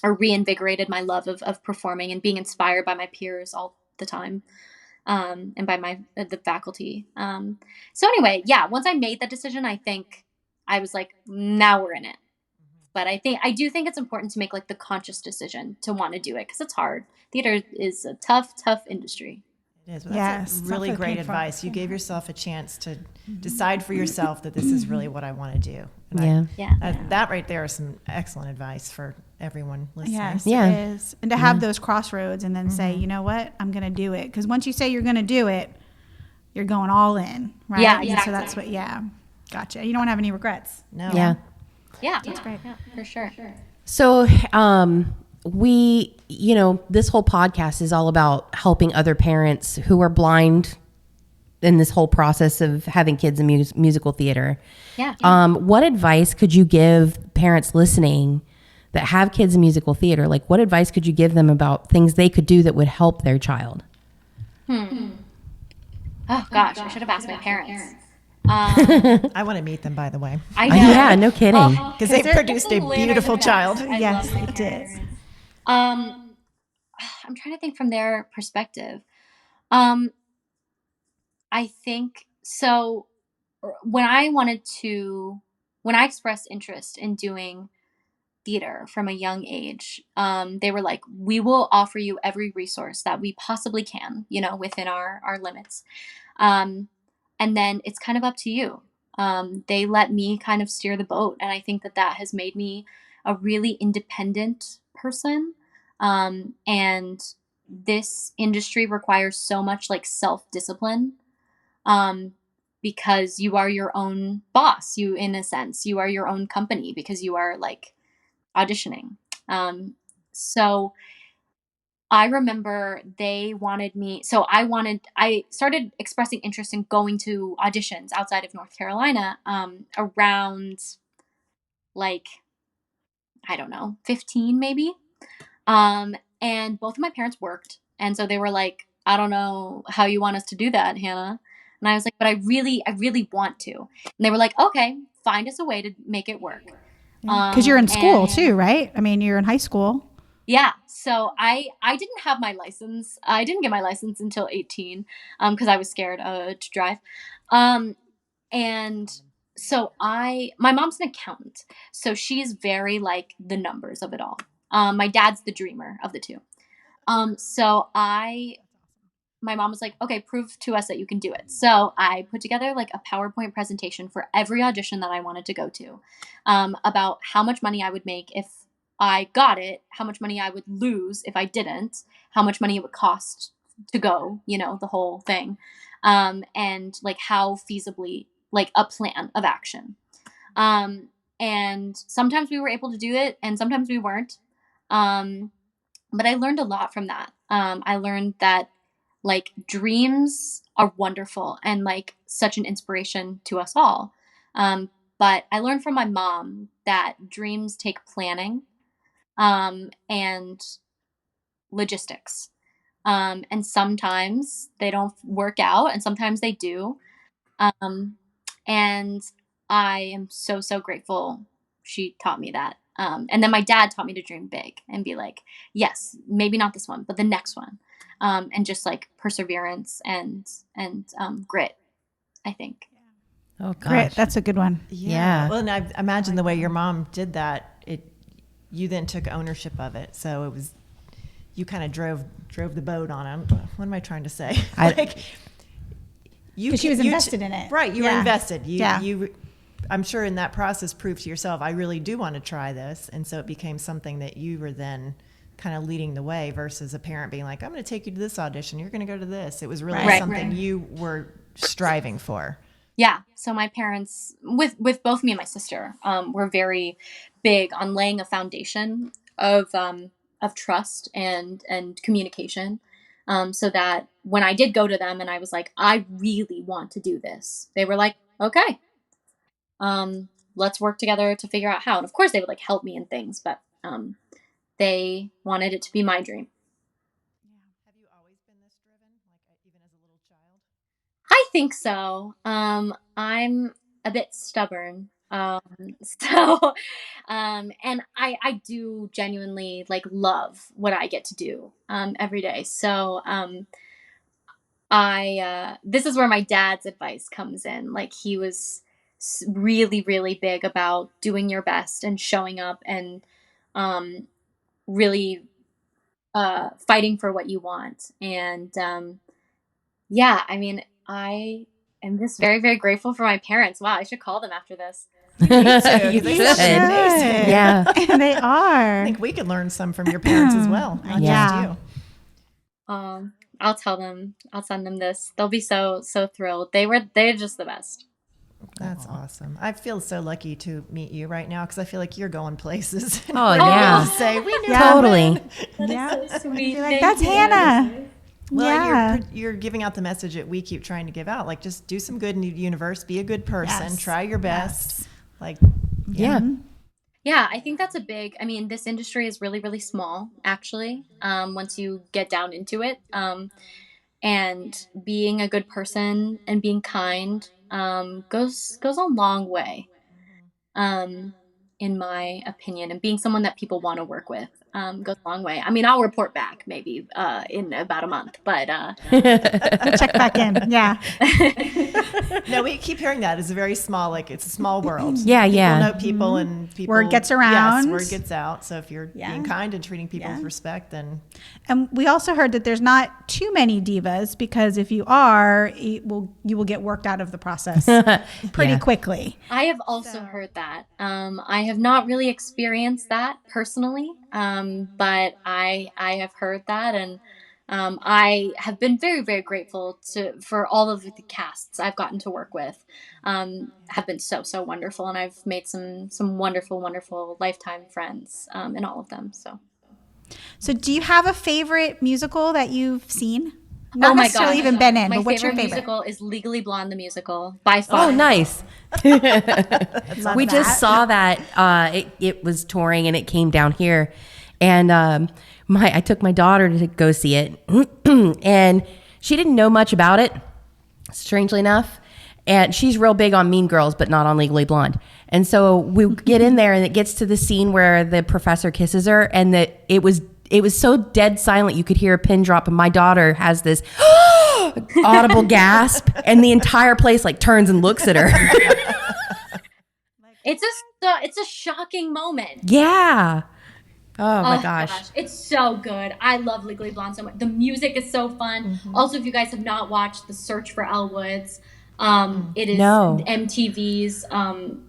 or reinvigorated my love of performing and being inspired by my peers all the time, and by the faculty. So anyway, yeah, once I made that decision, I think I was like, now we're in it. But I do think it's important to make like the conscious decision to want to do it, because it's hard. Theater is a tough industry. It is. Well, that's really great advice. You gave yourself a chance to decide for yourself that this is really what I want to do. And that right there is some excellent advice for everyone listening. Yes, it is. And to have those crossroads and then say, you know what, I'm going to do it. Because once you say you're going to do it, you're going all in, right? Yeah, exactly. So that's what, gotcha. You don't want to have any regrets. No. Yeah. That's great. Yeah, for sure. So, this whole podcast is all about helping other parents who are blind in this whole process of having kids in musical theater. Yeah. What advice could you give parents listening that have kids in musical theater? Like, what advice could you give them about things they could do that would help their child? Oh gosh, I should have asked my parents. I want to meet them, by the way. I know. Yeah, no kidding. Because they produced a beautiful child. Yes, they did. I'm trying to think from their perspective. I think so. When I expressed interest in doing theater from a young age, they were like, we will offer you every resource that we possibly can, within our limits. And then it's kind of up to you. They let me kind of steer the boat. And I think that has made me a really independent person. And this industry requires so much like self-discipline, because you are your own boss. In a sense, you are your own company because you are like auditioning. So I remember they wanted me. So I started expressing interest in going to auditions outside of North Carolina, around like, I don't know, 15 maybe. And both of my parents worked. And so they were like, I don't know how you want us to do that, Hannah. And I was like, but I really want to. And they were like, okay, find us a way to make it work. Because you're in school too, right? I mean, you're in high school. Yeah. So I didn't have my license. I didn't get my license until 18, because I was scared to drive. And so my mom's an accountant. So she's very like the numbers of it all. My dad's the dreamer of the two. So I my mom was like, okay, prove to us that you can do it. So I put together like a PowerPoint presentation for every audition that I wanted to go to, about how much money I would make if I got it, how much money I would lose if I didn't, how much money it would cost to go, the whole thing. And like how feasibly, like a plan of action. And sometimes we were able to do it and sometimes we weren't. But I learned a lot from that. I learned that like dreams are wonderful and like such an inspiration to us all. But I learned from my mom that dreams take planning, and logistics. And sometimes they don't work out and sometimes they do. And I am so, so grateful she taught me that. And then my dad taught me to dream big and be like, yes, maybe not this one, but the next one. And just like perseverance and grit, I think. Oh, gosh. Grit, that's a good one. Yeah. Well, and I imagine the way your mom did that, you then took ownership of it. So it was, you kind of drove the boat on it. What am I trying to say? Because she was invested in it. Right. You were invested. Yeah. I'm sure in that process proved to yourself, I really do want to try this. And so it became something that you were then kind of leading the way versus a parent being like, I'm going to take you to this audition. You're going to go to this. It was really something you were striving for. Yeah. So my parents, with both me and my sister, were very big on laying a foundation of trust and communication. So that when I did go to them and I was like, I really want to do this, they were like, okay, let's work together to figure out how. And of course they would like help me in things, but they wanted it to be my dream. Have you always been this driven, like even as a little child? I think so. I'm a bit stubborn. And I do genuinely like love what I get to do, every day. So, this is where my dad's advice comes in. Like he was really, really big about doing your best and showing up and, really, fighting for what you want. And, yeah, I mean, I am just very, very grateful for my parents. Wow, I should call them after this. You They should. sound amazing. Yeah. And they are. I think we could learn some from your parents as well. Not Yeah. just you. I'll tell them. I'll send them this. They'll be so thrilled. They're just the best. That's awesome. I feel so lucky to meet you right now because I feel like you're going places. Oh, yeah. Say we knew Yeah. Totally. Yeah. So sweet. You're like, that's Hannah. Well, Yeah. and you're giving out the message that we keep trying to give out. Like, just do some good in the universe. Be a good person. Yes. Try your best. Like, Yeah. Yeah, I think that's this industry is really, really small, actually, once you get down into it. And being a good person and being kind goes a long way, in my opinion. And being someone that people want to work with goes a long way. I mean, I'll report back maybe in about a month, but Check back in. Yeah. no, we keep hearing that. It's a very small, like, it's a small world. Yeah, yeah. People know people and people. Word gets around. Yes, word gets out. So if you're Yeah. being kind and treating people Yeah. with respect, then. And we also heard that there's not too many divas because if you are, you will get worked out of the process pretty Yeah. quickly. I have also heard that. I have not really experienced that personally, but I have heard that, and I have been very, very grateful for all of the casts I've gotten to work with. Have been so wonderful, and I've made some wonderful, wonderful lifetime friends in all of them. So do you have a favorite musical that you've seen? Not Oh my necessarily gosh. even been in, My but what's your favorite? musical is Legally Blonde the musical by far. Oh, nice. Love We that. just saw that it was touring and it came down here, and I took my daughter to go see it, and she didn't know much about it, strangely enough, and she's real big on Mean Girls but not on Legally Blonde. And so we get in there and it gets to the scene where the professor kisses her, and it was so dead silent you could hear a pin drop, and my daughter has this audible gasp, and the entire place like turns and looks at her. It's a shocking moment. Yeah. Oh my gosh. It's so good. I love Legally Blonde so much. The music is so fun. Also, if you guys have not watched The Search for Elle Woods, it is MTV's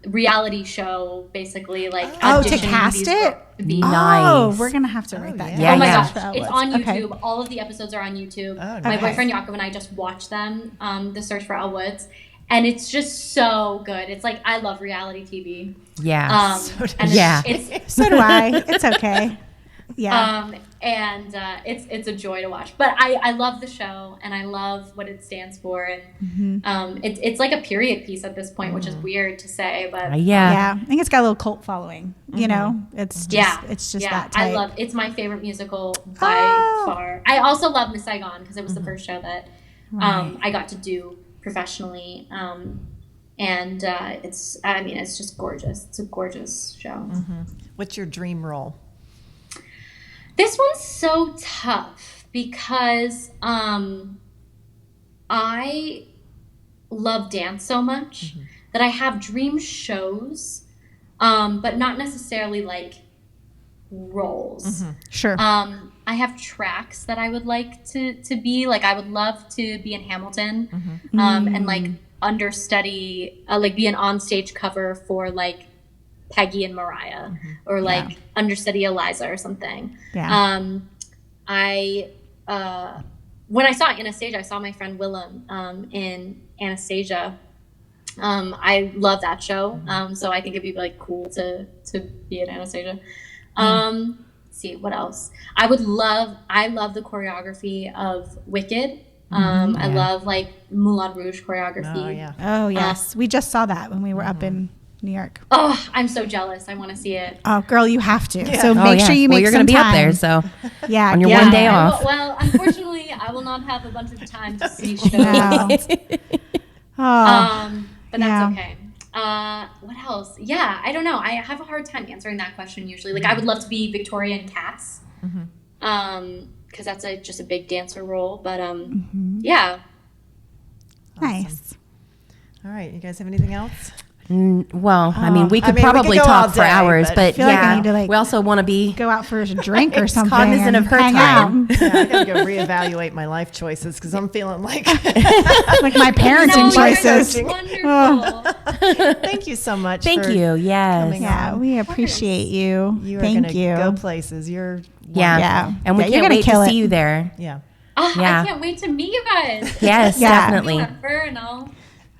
reality show, basically, like to auditioning cast these it? Nice. Oh, we're gonna have to write that down. Yeah, Oh my yeah. gosh, it's on Okay. YouTube. All of the episodes are on YouTube. Oh, My nice. boyfriend Jakob and I just watched them, The Search for Elle Woods, and it's just so good. It's like, I love reality TV. Yeah. And Yeah. it's So do I. It's okay. Yeah. it's a joy to watch. But I love the show, and I love what it stands for, and it's like a period piece at this point, which is weird to say, but Yeah. I think it's got a little cult following. You know, it's just that type. I love it's my favorite musical by far. I also love Miss Saigon because it was the first show that I got to do professionally. And it's just gorgeous. It's a gorgeous show. What's your dream role? This one's so tough because I love dance so much that I have dream shows, but not necessarily like roles. Sure. I have tracks that I would like to be. Like, I would love to be in Hamilton and like understudy, like be an onstage cover for like Peggy and Mariah, or like understudy Eliza or something. Yeah. When I saw Anastasia, I saw my friend Willem in Anastasia. I love that show, so I think it'd be like cool to be in Anastasia. Let's see what else. I love the choreography of Wicked. I love like Moulin Rouge choreography. Oh, yeah. Oh, yes. We just saw that when we were up in New York. Oh, I'm so jealous. I want to see it. Oh, girl, you have to. So Oh, make yeah. sure you Well, make you're some gonna be time. up there, so Yeah. on your yeah. one day off. Well, unfortunately, I will not have a bunch of time to see shows. Wow. Oh, But Yeah. that's okay. What else? Yeah, I don't know. I have a hard time answering that question usually. Like, I would love to be Victoria in Cats, because that's just a big dancer role. But yeah. nice. All right. You guys have anything else? Well, I mean, we could we could probably go all talk for day, hours, but- but feel like I yeah, need to, like, we also want to be Go out for a drink or something. cognizant and of her hang time. out. Yeah, I gotta go reevaluate my life choices because I'm feeling like. Like my parenting No, choices. you're wonderful. Thank you so much. Thank for you. Yes. coming Yeah, on. we appreciate you. You are Thank gonna you. go places. You're Yeah. Yeah. And we Yeah, you're can't gonna wait kill to it. see you there. Yeah. Oh, Yeah. I can't wait to meet you guys. Yes, Yeah. definitely. And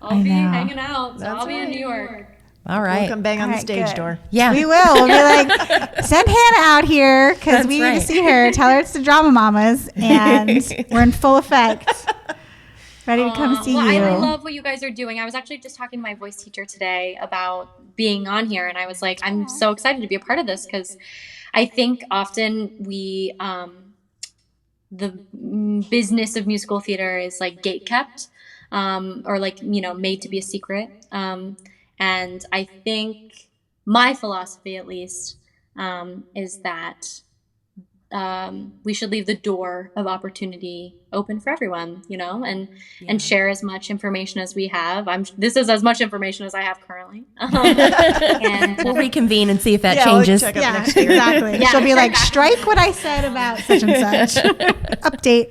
I'll I be know. hanging out. So That's I'll be in right. New York. All We'll right. come bang on the All right, stage good. door. Yeah. We will. We'll be like, send Hannah out here because That's we need right. to see her. Tell her it's the Drama Mamas, and we're in full effect. Ready to come see Well, you. I love what you guys are doing. I was actually just talking to my voice teacher today about being on here, and I was like, I'm so excited to be a part of this because I think often we, the business of musical theater is like gate kept, or like, made to be a secret. And I think my philosophy, at least, is that we should leave the door of opportunity open for everyone, and share as much information as we have. This is as much information as I have currently. And We'll reconvene and see if that Yeah, we'll changes. check up Yeah, next year. exactly. Yeah, She'll be check like, back. strike what I said about such and such. Update.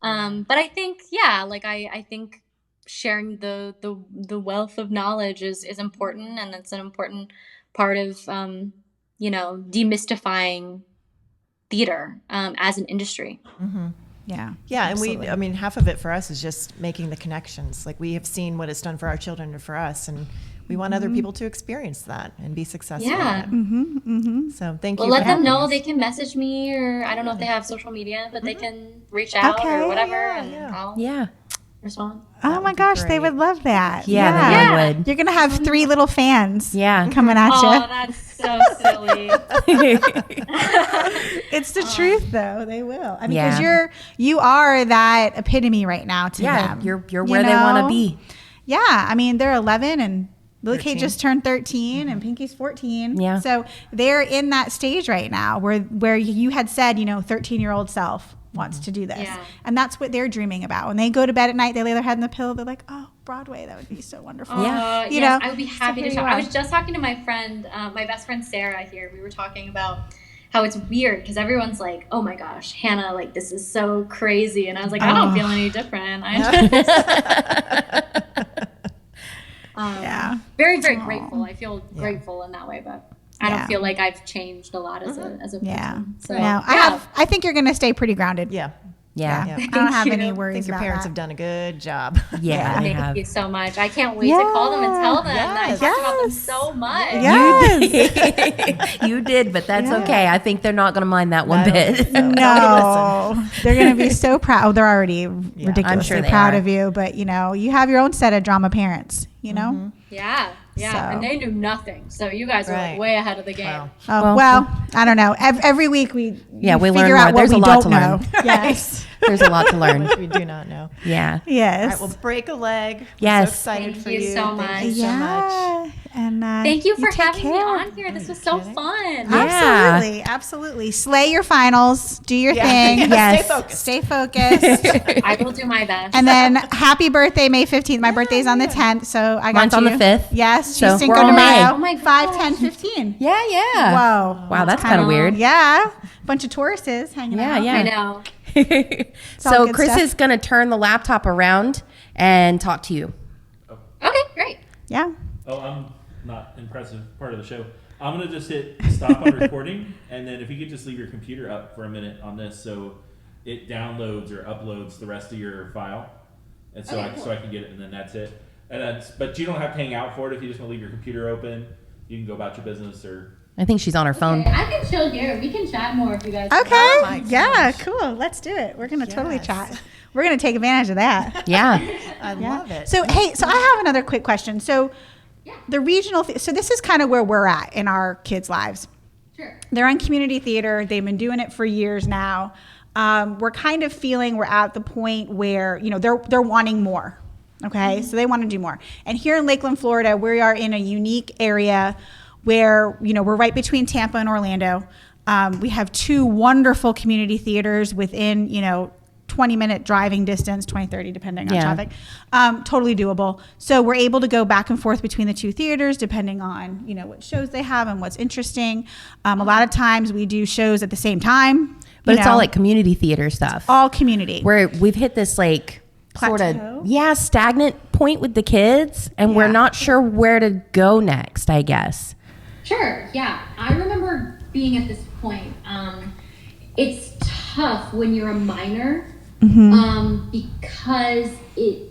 but I think, I think sharing the wealth of knowledge is important, and it's an important part of demystifying theater as an industry. Yeah. Yeah, and absolutely. half of it for us is just making the connections. Like, we have seen what it's done for our children and for us, and we want other people to experience that and be successful. Yeah. at it. So thank Well, you. let for them having know us. they can message me, or I don't know if they have social media, but they can reach out Okay, or whatever, yeah, and yeah. I'll Yeah. respond. Oh would my be gosh, they great. would love that. Yeah, they Yeah. really would. You're going to have 3 little fans Yeah. coming at Oh, you. that's so silly. It's the truth, though. They will. I mean, because Yeah. you are that epitome right now to Yeah. them. You're You where they want to know? be. Yeah, I mean, they're 11 and Lily Kate 13. just turned 13 and Pinky's 14. Yeah. So they're in that stage right now where you had said, 13-year-old self wants to do this. Yeah. And that's what they're dreaming about. When they go to bed at night, they lay their head in the pillow. They're like, oh, Broadway, that would be so wonderful. Yeah. You Yes, know, I would be so happy here to you talk. I are. was just talking to my friend, my best friend Sarah here. We were talking about how it's weird because everyone's like, oh my gosh, Hannah, like this is so crazy. And I was like, I don't feel any different. Very, very grateful. I feel grateful in that way, but I don't feel like I've changed a lot as a person. Yeah. So, No, I think you're going to stay pretty grounded. Yeah. Yeah. I don't have any I worries think your about parents that. have done a good job. Yeah, they have. Thank you so much. I can't wait to call them and tell them that I talked about them so much. Yes. You did, but that's okay. I think they're not going to mind that one bit. No, they're going to be so proud. Oh, they're already ridiculously I'm sure they proud are. of you, but you know, you have your own set of drama parents, you know? Yeah. So- And they knew nothing. So you guys are like way ahead of the game. Wow. Oh, well, I don't know. Every week we we learn figure more. out what There's we a lot don't to know. learn. Yes. There's a lot to learn. Which we do not know. Yeah. Yes. All right, well, break a leg. Yes. We're so excited Thank for you you. so Thank you much. so much. And Thank you for take having me care. on here. This was so fun. Absolutely, absolutely. Slay your finals. Do your thing. Yeah, Yes. Stay focused. I will do my best. And then happy birthday, May 15th. My birthday's on the 10th, so I got Mine's you. on the 5th. Yes, So she's Cinco we're de all May. Mayo. Oh my 5, 10, 15. Yeah, yeah. Whoa. Wow, that's kind of weird. Yeah. Bunch of Tauruses hanging out. Yeah. I know. all So good Chris stuff. is going to turn the laptop around and talk to you. Okay, great. Yeah. Oh, I'm not impressive part of the show. I'm going to just hit stop on recording, and then if you could just leave your computer up for a minute on this so it downloads or uploads the rest of your file, and so I can get it, and then that's it. And but you don't have to hang out for it if you just want to leave your computer open. You can go about your business or... I think she's on her phone. I can chill here. We can chat more if you guys Okay. my Yeah, cool. Let's do it. We're going to totally chat. We're going to take advantage of that. Yeah. I love it. So, hey, so I have another quick question. So, the regional, so this is kind of where we're at in our kids' lives. Sure. They're on community theater. They've been doing it for years now. We're kind of feeling we're at the point where, you know, they're wanting more. Okay. So they want to do more. And here in Lakeland, Florida, we are in a unique area where, you know, we're right between Tampa and Orlando. We have 2 wonderful community theaters within, you know, 20-minute driving distance, 20, 30, depending on traffic. Totally doable. So we're able to go back and forth between the 2 theaters, depending on, you know, what shows they have and what's interesting. A lot of times we do shows at the same time. But it's all know, like community theater stuff. all community. Where we've hit this like sort Plateau? of, stagnant point with the kids. And we're not sure where to go next, I guess. Sure. Yeah. I remember being at this point. It's tough when you're a minor because it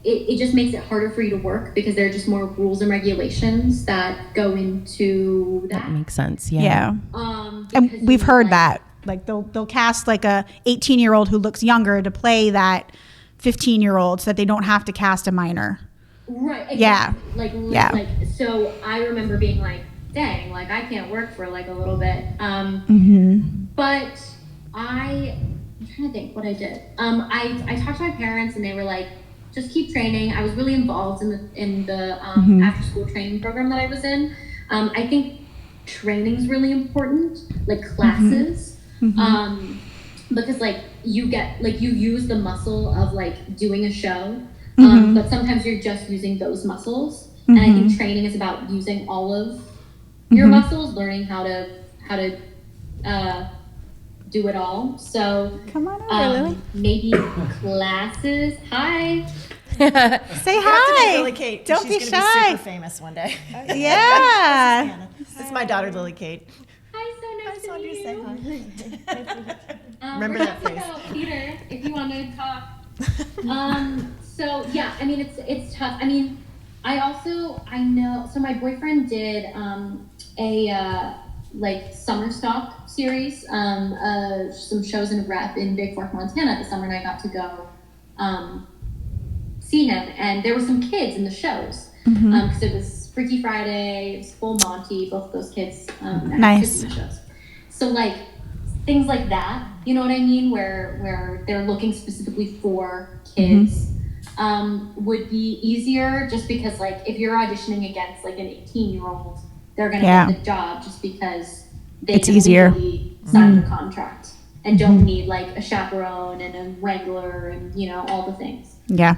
it just makes it harder for you to work because there are just more rules and regulations that go into that. That makes sense. Yeah. because And we've you, heard like- that. Like they'll cast like a 18-year-old who looks younger to play that 15-year-old so that they don't have to cast a minor. Right. Exactly. Yeah. Like so I remember being like, dang, like I can't work for like a little bit. But I'm trying to think what I did. I talked to my parents and they were like, just keep training. I was really involved in the after school training program that I was in. I think training's really important, like classes. Because like you use the muscle of like doing a show. But sometimes you're just using those muscles. And I think training is about using all of your muscles, learning how to do it all. So Come on over, Lily. maybe classes. Hi. Say You have to meet hi. Lily Kate. Don't She's be gonna shy. super famous one day. Yeah. This is my daughter, Lily Kate. Hi, so nice to meet you. Remember we're that talking face. about theater, if you want to talk. So yeah, I mean it's tough. I mean, I know. So my boyfriend did a like summer stock series, some shows in rep in Big Fork, Montana this summer, and I got to go see him. And there were some kids in the shows because it was Freaky Friday, it was Full Monty, both of those kids Nice. in the shows. So like things like that, you know what I mean, where they're looking specifically for kids. Would be easier just because like if you're auditioning against like an 18-year-old, they're gonna get the job just because they It's can easier. legally sign the contract and don't need like a chaperone and a wrangler and you know all the things. Yeah.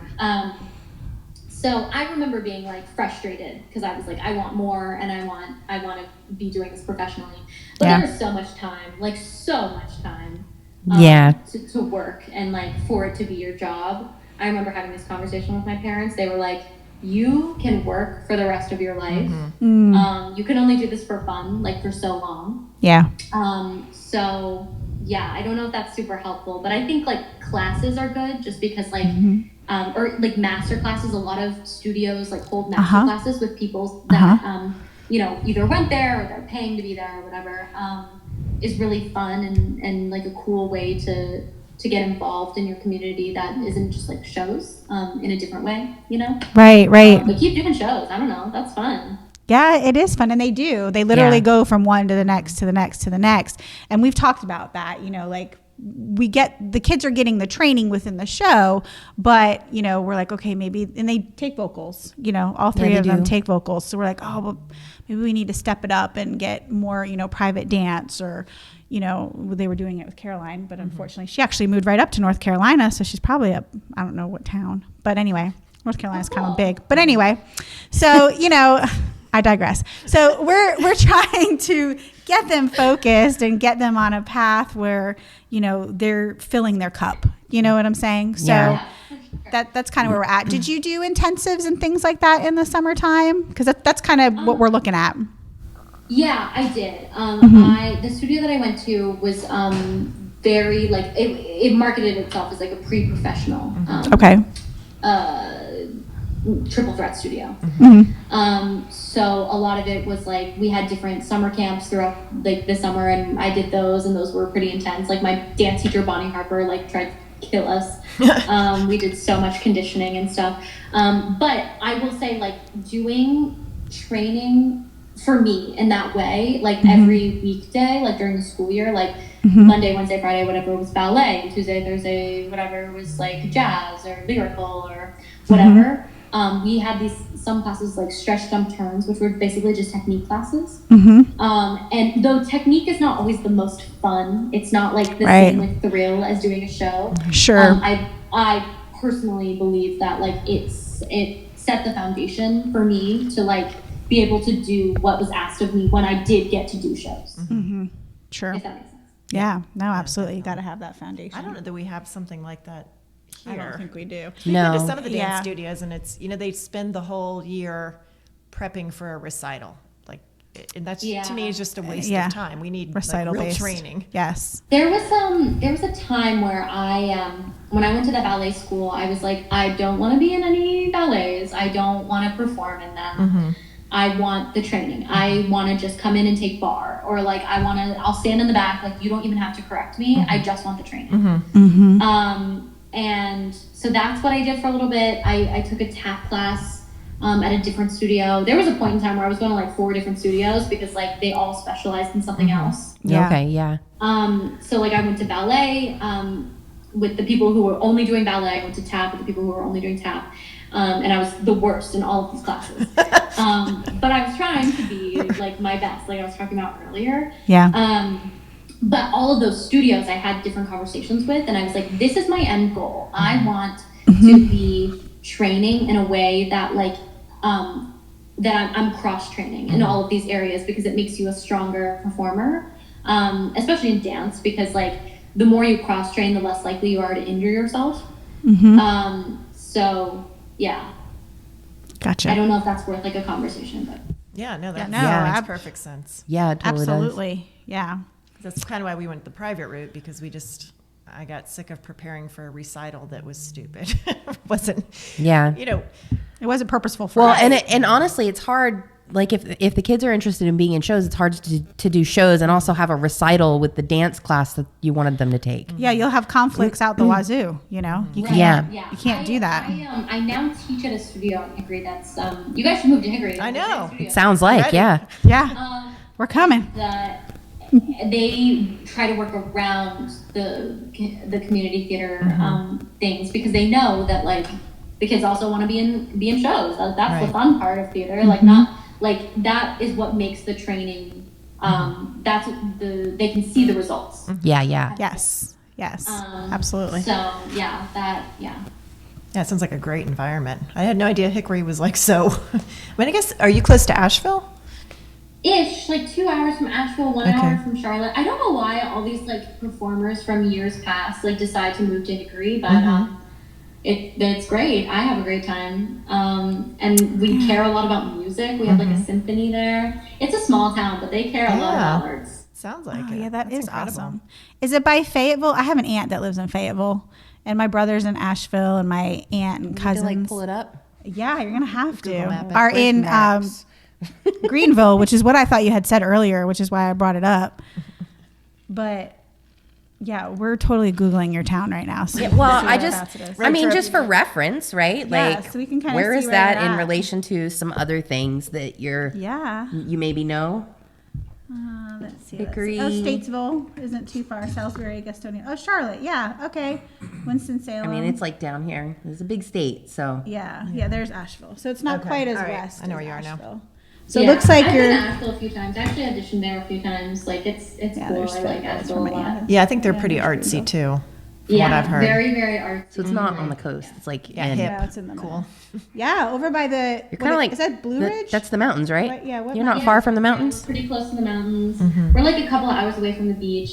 So I remember being like frustrated because I was like, I want more and I want to be doing this professionally. But Yeah. there was so much time, like so much time to work and like for it to be your job. I remember having this conversation with my parents. They were like, you can work for the rest of your life. You can only do this for fun, like for so long. Yeah. So yeah, I don't know if that's super helpful, but I think like classes are good just because like, or like master classes, a lot of studios like hold master classes with people that, you know, either went there or they're paying to be there or whatever, is really fun and like a cool way to get involved in your community that isn't just like shows, in a different way, you know? Right. But keep doing shows. I don't know. That's fun. Yeah, it is fun. And they do. They literally go from one to the next, to the next, to the next. And we've talked about that, you know, like the kids are getting the training within the show, but, you know, we're like, okay, maybe, and they take vocals, you know, all three of them take vocals. So we're like, oh, well, maybe we need to step it up and get more, you know, private dance or, you know, they were doing it with Caroline, but unfortunately she actually moved right up to North Carolina. So she's probably up, I don't know what town, but anyway, North Carolina's kind of big, but anyway, so, you know, I digress. So we're trying to get them focused and get them on a path where, you know, they're filling their cup. You know what I'm saying? So that's kind of where we're at. Did you do intensives and things like that in the summertime? Because that's kind of what we're looking at. Yeah, I did. The studio that I went to was very like it marketed itself as like a pre-professional. Triple threat studio. So a lot of it was like we had different summer camps throughout like the summer, and I did those, and those were pretty intense. Like my dance teacher Bonnie Harper like tried to kill us. We did so much conditioning and stuff. But I will say like doing training for me in that way, like every weekday, like during the school year, like Monday, Wednesday, Friday, whatever was ballet, and Tuesday, Thursday, whatever was like jazz or lyrical or whatever. We had some classes like stretch jump turns, which were basically just technique classes. And though technique is not always the most fun, it's not like the same like thrill as doing a show. Sure. I personally believe that like it set the foundation for me to like be able to do what was asked of me when I did get to do shows. Sure. If that makes sense. Yeah. No, absolutely. You got to have that foundation. I don't know that we have something like that here. I don't think we do. We've been to No. some of the dance studios, and it's, you know, they spend the whole year prepping for a recital. Like, and that's to me is just a waste of time. We need recital like, real based training. Yes. There was a time where I when I went to the ballet school, I was like, I don't want to be in any ballets. I don't want to perform in them. I want the training. I want to just come in and take bar, or like I'll stand in the back. Like you don't even have to correct me. I just want the training. And so that's what I did for a little bit. I took a tap class at a different studio. There was a point in time where I was going to like 4 different studios because like they all specialized in something else. Okay. So like I went to ballet with the people who were only doing ballet. I went to tap with the people who were only doing tap. And I was the worst in all of these classes. But I was trying to be like my best, like I was talking about earlier. But all of those studios I had different conversations with, and I was like, this is my end goal. I want to be training in a way that like that I'm cross training in all of these areas, because it makes you a stronger performer, especially in dance, because like the more you cross train, the less likely you are to injure yourself. So yeah. Gotcha. I don't know if that's worth like a conversation, but That makes perfect sense. Yeah, it totally Absolutely. Yeah. That's kind of why we went the private route, because I got sick of preparing for a recital that was stupid. Wasn't, Yeah. you know, It wasn't purposeful for Well, us. and honestly, it's hard. Like if the kids are interested in being in shows, it's hard to do shows and also have a recital with the dance class that you wanted them to take. Yeah, you'll have conflicts out the wazoo, you know? You can't, Yeah. You can't do that. I now teach at a studio in Hickory. That's you guys should move to Hickory. I know. It sounds like, Ready. yeah. Yeah. We're coming. They try to work around the community theater things, because they know that like the kids also want to be in shows. That's the fun part of theater. Like not like that is what makes the training. That's they can see the results. Yeah. Yes. Absolutely. So yeah. Yeah, it sounds like a great environment. I had no idea Hickory was like so. I mean, I guess, are you close to Asheville? Ish, like 2 hours from Asheville, 1 Okay. hour from Charlotte. I don't know why all these like performers from years past like decide to move to Hickory, but it's great. I have a great time, and we care a lot about music. We have like a symphony there. It's a small town, but they care a lot about arts. Sounds like Oh, it. yeah, That's is incredible. awesome. Is it by Fayetteville? I have an aunt that lives in Fayetteville, and my brother's in Asheville, and my aunt and You need to, cousins. pull it up. Yeah, you're gonna have Google map to. it. Are Where's in maps? Greenville, which is what I thought you had said earlier, which is why I brought it up. But yeah, we're totally Googling your town right now. So Yeah, well, see I whereabouts it is. I mean, trip. just for reference, right? Yeah, Like, so we can kinda where see is where that you're in at. relation to some other things that Yeah. you maybe know? Let's see. Hickory. Oh, Statesville isn't too far. Salisbury, Gastonia. Oh, Charlotte. Yeah. Okay. Winston-Salem. I mean, it's like down here. It's a big state, so. Yeah. There's Asheville. So it's not Okay. quite as All right. west. I know as where you are now. Asheville. So Yeah, it looks like I've you're. been to Asheville a few times. I actually auditioned there a few times. Like it's Yeah, cool. there's I like photos Asheville from a my lot. aunt. Yeah, I think they're Yeah, pretty there's artsy Greenville. too, from what I've heard. Very, very artsy. So it's not on the coast. It's like Yeah, in, hip. Yeah, it's in the middle. Cool. Yeah, over by the. You're kind of like is that Blue Ridge? That's the mountains, right? What- yeah, what You're not mountain? far from the Yeah, mountains. we're pretty close to the mountains. We're like a couple of hours away from the beach.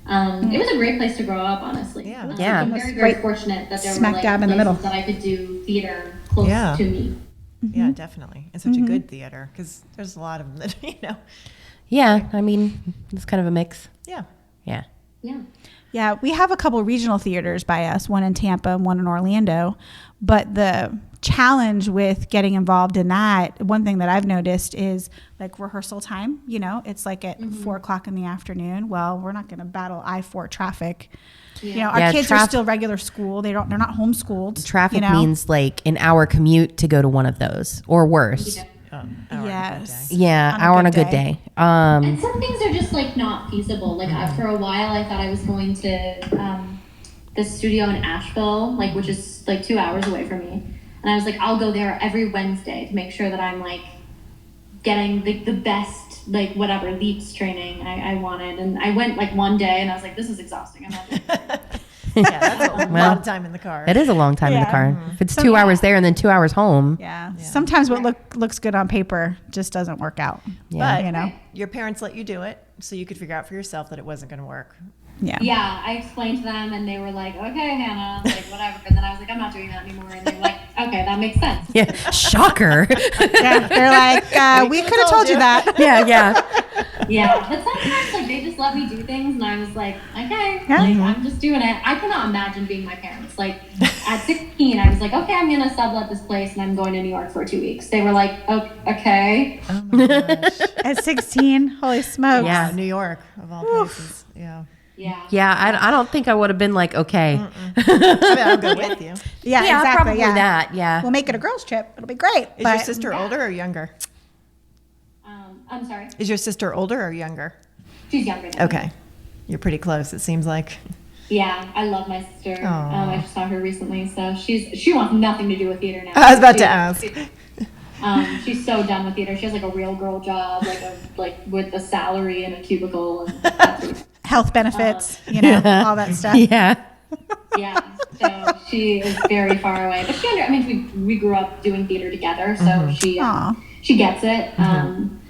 It was a great place to grow up, honestly. Yeah. Yeah. I'm very, very Right fortunate that there smack were like dab in the places middle. that I could do theater close Yeah. to me. Yeah, definitely. It's such a good theater because there's a lot of them that. Yeah, I mean, it's kind of a mix. Yeah. Yeah. Yeah. Yeah, we have a couple regional theaters by us, one in Tampa and one in Orlando. But the challenge with getting involved in that, one thing that I've noticed is like rehearsal time. You know, it's like at 4:00 in the afternoon. Well, we're not going to battle I-4 traffic. You know, our Yeah, kids are still regular school. They're not homeschooled. Traffic you know? means like an hour commute to go to one of those, or worse. Yes. Yeah, hour on a good day. And some things are just like not feasible. Like for a while, I thought I was going to the studio in Asheville, like which is like 2 hours away from me, and I was like, I'll go there every Wednesday to make sure that I'm like getting the best like whatever leaps training I wanted. And I went like one day, and I was like, this is exhausting. I'm not doing it. Yeah, that's a Well, lot of time in the car. It is a long time in the Yeah. car. If it's So, 2 yeah. hours there and then 2 hours home. Yeah. Sometimes what looks good on paper just doesn't work out. Yeah. But You know? your parents let you do it, so you could figure out for yourself that it wasn't going to work. Yeah. Yeah, I explained to them, and they were like, okay, Hannah, like whatever. And then I was like, I'm not doing that anymore. And they were like, okay, that makes sense. Yeah. Shocker. Yeah, they're like, we could have told you that. yeah, yeah. Yeah, but sometimes like they just let me do things, and I was like, okay, Yeah. like, I'm just doing it. I cannot imagine being my parents. Like at 16, I was like, okay, I'm gonna sublet this place, and I'm going to New York for 2 weeks. They were like, oh, okay. Oh my gosh. At 16, holy smokes. Yeah. New York, of all places. Yeah. Yeah. Yeah, I don't think I would have been like, okay. I mean, I'll go with you. Yeah, Yeah, exactly. probably Yeah. that. Yeah. We'll make it a girls' trip. It'll be great. Is your sister older or younger? I'm sorry. Is your sister older or younger? She's younger than me. Okay. You're pretty close, it seems like. Yeah, I love my sister. Aw. I just saw her recently, so she wants nothing to do with theater now. I was about to ask. She's so done with theater. She has like a real girl job, like with a salary and a cubicle, and that's what, Health benefits, all that stuff. Yeah. yeah. So she is very far away, but I mean, we grew up doing theater together, so Aw. she gets it.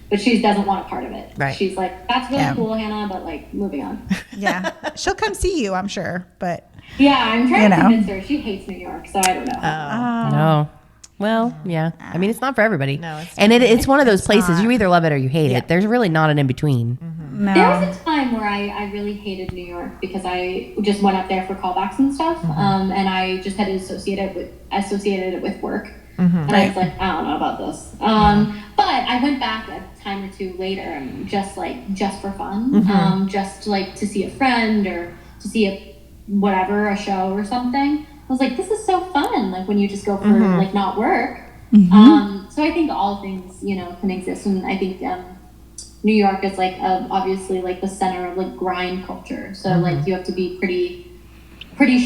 But she doesn't want a part of it. Right. She's like, that's really Yeah. cool, Hannah, but like moving on. Yeah. She'll come see you, I'm sure. But Yeah, I'm trying You to know. convince her. She hates New York, so I don't know. No. Well, yeah. I mean, it's not for everybody. No, it's and it's one of those places not. you either love it or you hate Yeah. it. There's really not an in between. no. There was a time where I really hated New York because I just went up there for callbacks and stuff, and I just had associated it with work. And I was like, I don't know about this. But I went back a time or two later, just for fun, just like to see a friend or to see a show or something. I was like, this is so fun. Like when you just go for like not work. So I think all things, can exist. And I think, New York is like, obviously like the center of like grind culture. So like you have to be pretty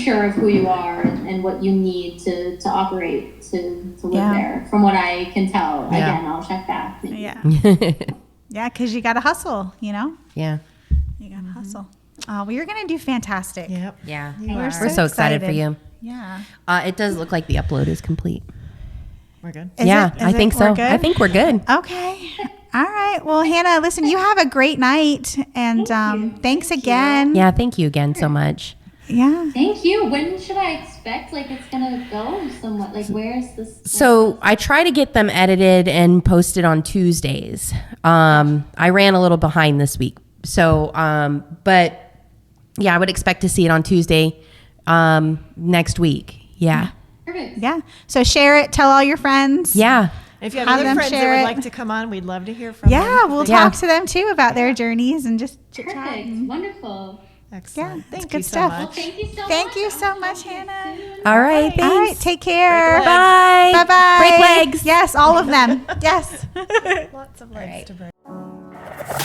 sure of who you are and what you need to operate to live Yeah. there. From what I can tell, Yeah. again, I'll check back. maybe. Yeah. Yeah, because you got to hustle, Yeah. You got to hustle. Oh, well, you're going to do fantastic. Yep. Yeah. You We're are. We're so excited for excited. you. Yeah. It does look like the upload is complete. We're good. I think so. I think we're good. Okay. All right. Well, Hannah, listen, you have a great night. And thanks again. Yeah, thank you again so much. Yeah. Thank you. When should I expect it's gonna go somewhat? Where's this? So I try to get them edited and posted on Tuesdays. I ran a little behind this week. So, but yeah, I would expect to see it on Tuesday next week. Yeah. Perfect. Yeah. So share it. Tell all your friends. Yeah. If you have Have any them friends that share would it. like to come on, we'd love to hear from them. Yeah. We'll Yeah. talk to them too about their journeys and just chit chat. Perfect. Wonderful. Excellent. Yeah, Thank it's you good so stuff. much. Well, thank you so much. Thank you so I'll much, talk to you Hannah. soon. All right. Thanks. All right. Take care. Break a leg. Bye. Bye-bye. Break legs. Yes, all of them. Yes. Lots of legs to break.